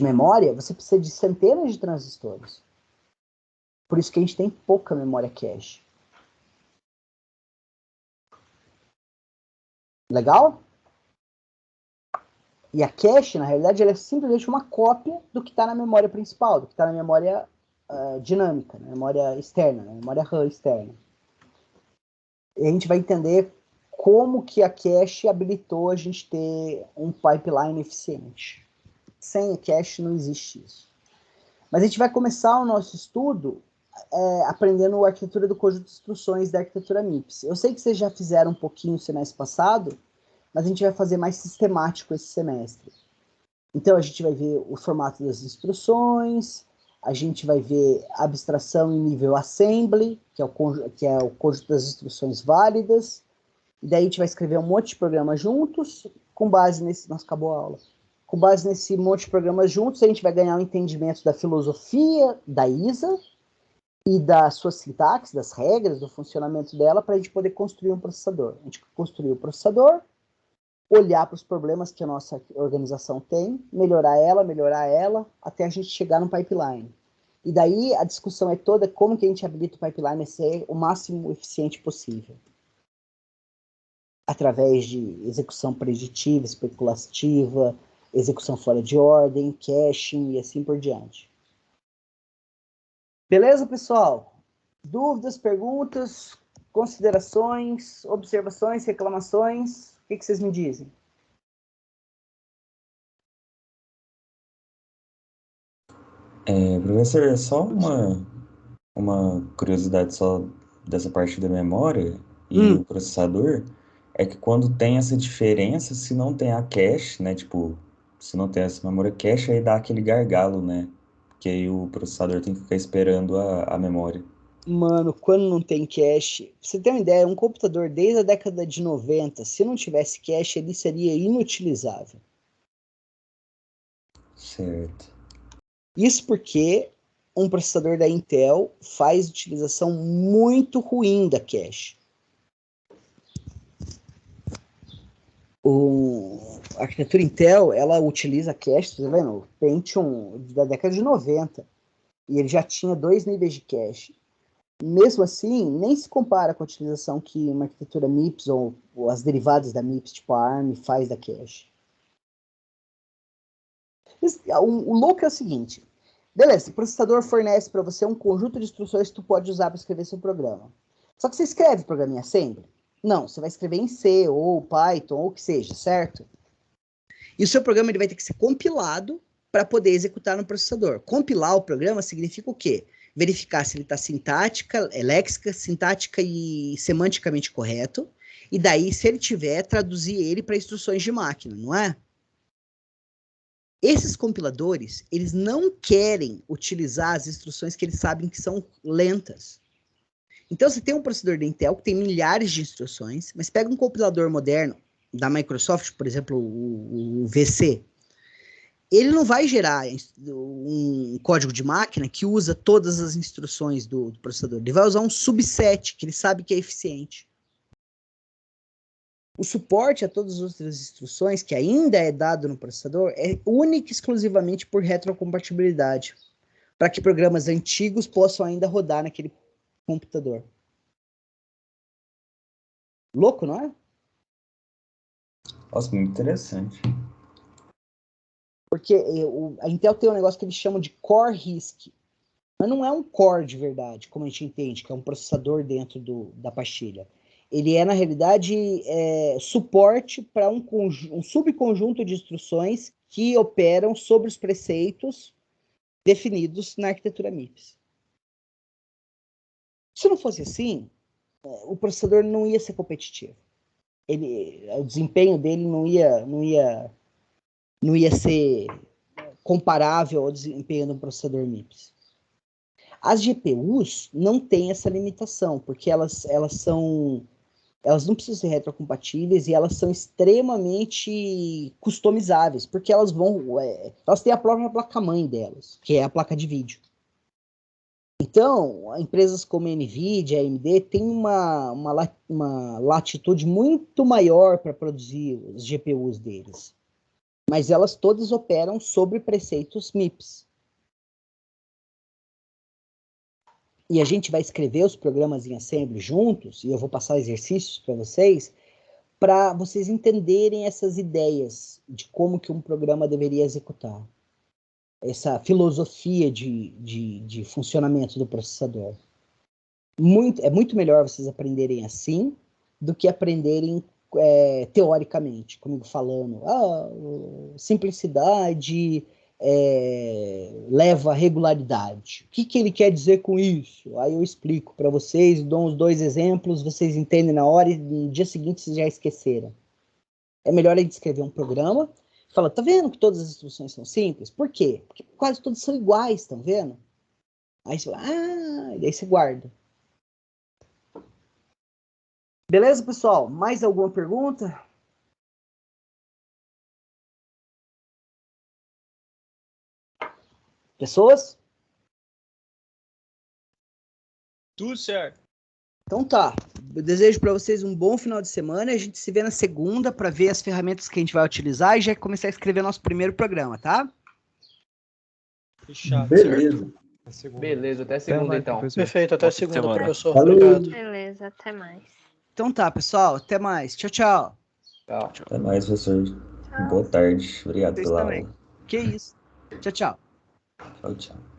memória, você precisa de centenas de transistores. Por isso que a gente tem pouca memória cache. Legal? E a cache, na realidade, ela é simplesmente uma cópia do que está na memória principal, do que está na memória dinâmica, na memória externa, na memória RAM externa. E a gente vai entender como que a cache habilitou a gente ter um pipeline eficiente. Sem a cache não existe isso. Mas a gente vai começar o nosso estudo aprendendo a arquitetura do conjunto de instruções da arquitetura MIPS. Eu sei que vocês já fizeram um pouquinho no semestre passado, mas a gente vai fazer mais sistemático esse semestre. Então a gente vai ver o formato das instruções, a gente vai ver abstração em nível assembly, que é o conjunto das instruções válidas, e daí a gente vai escrever um monte de programas juntos, com base nesse... Nossa, acabou a aula. Com base nesse monte de programas juntos, a gente vai ganhar um entendimento da filosofia da ISA e da sua sintaxe, das regras, do funcionamento dela, para a gente poder construir um processador. A gente construir o processador, olhar para os problemas que a nossa organização tem, melhorar ela, até a gente chegar no pipeline. E daí a discussão é toda como que a gente habilita o pipeline a ser o máximo eficiente possível. Através de execução preditiva, especulativa, execução fora de ordem, caching e assim por diante. Beleza, pessoal? Dúvidas, perguntas, considerações, observações, reclamações? O que vocês me dizem? Professor, só uma curiosidade só dessa parte da memória e o processador, é que quando tem essa diferença, se não tem a cache, né, tipo, se não tem essa memória cache, aí dá aquele gargalo, né, que aí o processador tem que ficar esperando a memória. Mano, quando não tem cache, pra você ter uma ideia, um computador desde a década de 90, se não tivesse cache, ele seria inutilizável. Certo. Isso porque um processador da Intel faz utilização muito ruim da cache. A arquitetura Intel, ela utiliza cache, tá vendo? O Pentium da década de 90, e ele já tinha 2 níveis de cache. Mesmo assim, nem se compara com a utilização que uma arquitetura MIPS ou as derivadas da MIPS, tipo a ARM, faz da cache. O louco é o seguinte: beleza, o processador fornece para você um conjunto de instruções que tu pode usar para escrever seu programa. Só que você escreve o programa em assembly? Não, você vai escrever em C, ou Python, ou o que seja, certo? E o seu programa ele vai ter que ser compilado para poder executar no processador. Compilar o programa significa o quê? Verificar se ele está léxica, sintática e semanticamente correto. E daí, se ele tiver, traduzir ele para instruções de máquina, não é? Esses compiladores, eles não querem utilizar as instruções que eles sabem que são lentas. Então, você tem um processador da Intel que tem milhares de instruções, mas pega um compilador moderno da Microsoft, por exemplo, o VC, ele não vai gerar um código de máquina que usa todas as instruções do processador. Ele vai usar um subset, que ele sabe que é eficiente. O suporte a todas as outras instruções, que ainda é dado no processador, é único e exclusivamente por retrocompatibilidade, para que programas antigos possam ainda rodar naquele computador. Louco, não é? Nossa, muito interessante. Porque a Intel tem um negócio que eles chamam de Core RISC. Mas não é um core de verdade, como a gente entende, que é um processador dentro da pastilha. Ele é, na realidade, suporte para um subconjunto de instruções que operam sobre os preceitos definidos na arquitetura MIPS. Se não fosse assim, o processador não ia ser competitivo. O desempenho dele não ia ser comparável ao desempenho do processador MIPS. As GPUs não têm essa limitação, porque elas não precisam ser retrocompatíveis e elas são extremamente customizáveis, porque elas têm a própria placa-mãe delas, que é a placa de vídeo. Então, empresas como a NVIDIA, a AMD, têm uma latitude muito maior para produzir os GPUs deles. Mas elas todas operam sobre preceitos MIPS. E a gente vai escrever os programas em assembly juntos, e eu vou passar exercícios para vocês entenderem essas ideias de como que um programa deveria executar. Essa filosofia de funcionamento do processador. É muito melhor vocês aprenderem assim do que aprenderem teoricamente, comigo falando. Simplicidade leva a regularidade. O que ele quer dizer com isso? Aí eu explico para vocês, dou uns 2 exemplos, vocês entendem na hora e no dia seguinte vocês já esqueceram. É melhor a gente escrever um programa e falar, tá vendo que todas as instruções são simples? Por quê? Porque quase todas são iguais, estão vendo? Aí você fala, e daí você guarda. Beleza, pessoal? Mais alguma pergunta? Pessoas? Tudo certo. Então tá. Eu desejo para vocês um bom final de semana. A gente se vê na segunda para ver as ferramentas que a gente vai utilizar e já começar a escrever nosso primeiro programa, tá? Fechado. Beleza. Beleza, até segunda então. Perfeito, até segunda, semana. professor. Falou. Obrigado. Beleza, até mais. Então tá, pessoal. Até mais. Tchau, tchau. Tchau. Até mais, professor. Boa tarde. Obrigado Vocês pela também. aula. Que isso. Tchau, tchau. Tchau, tchau.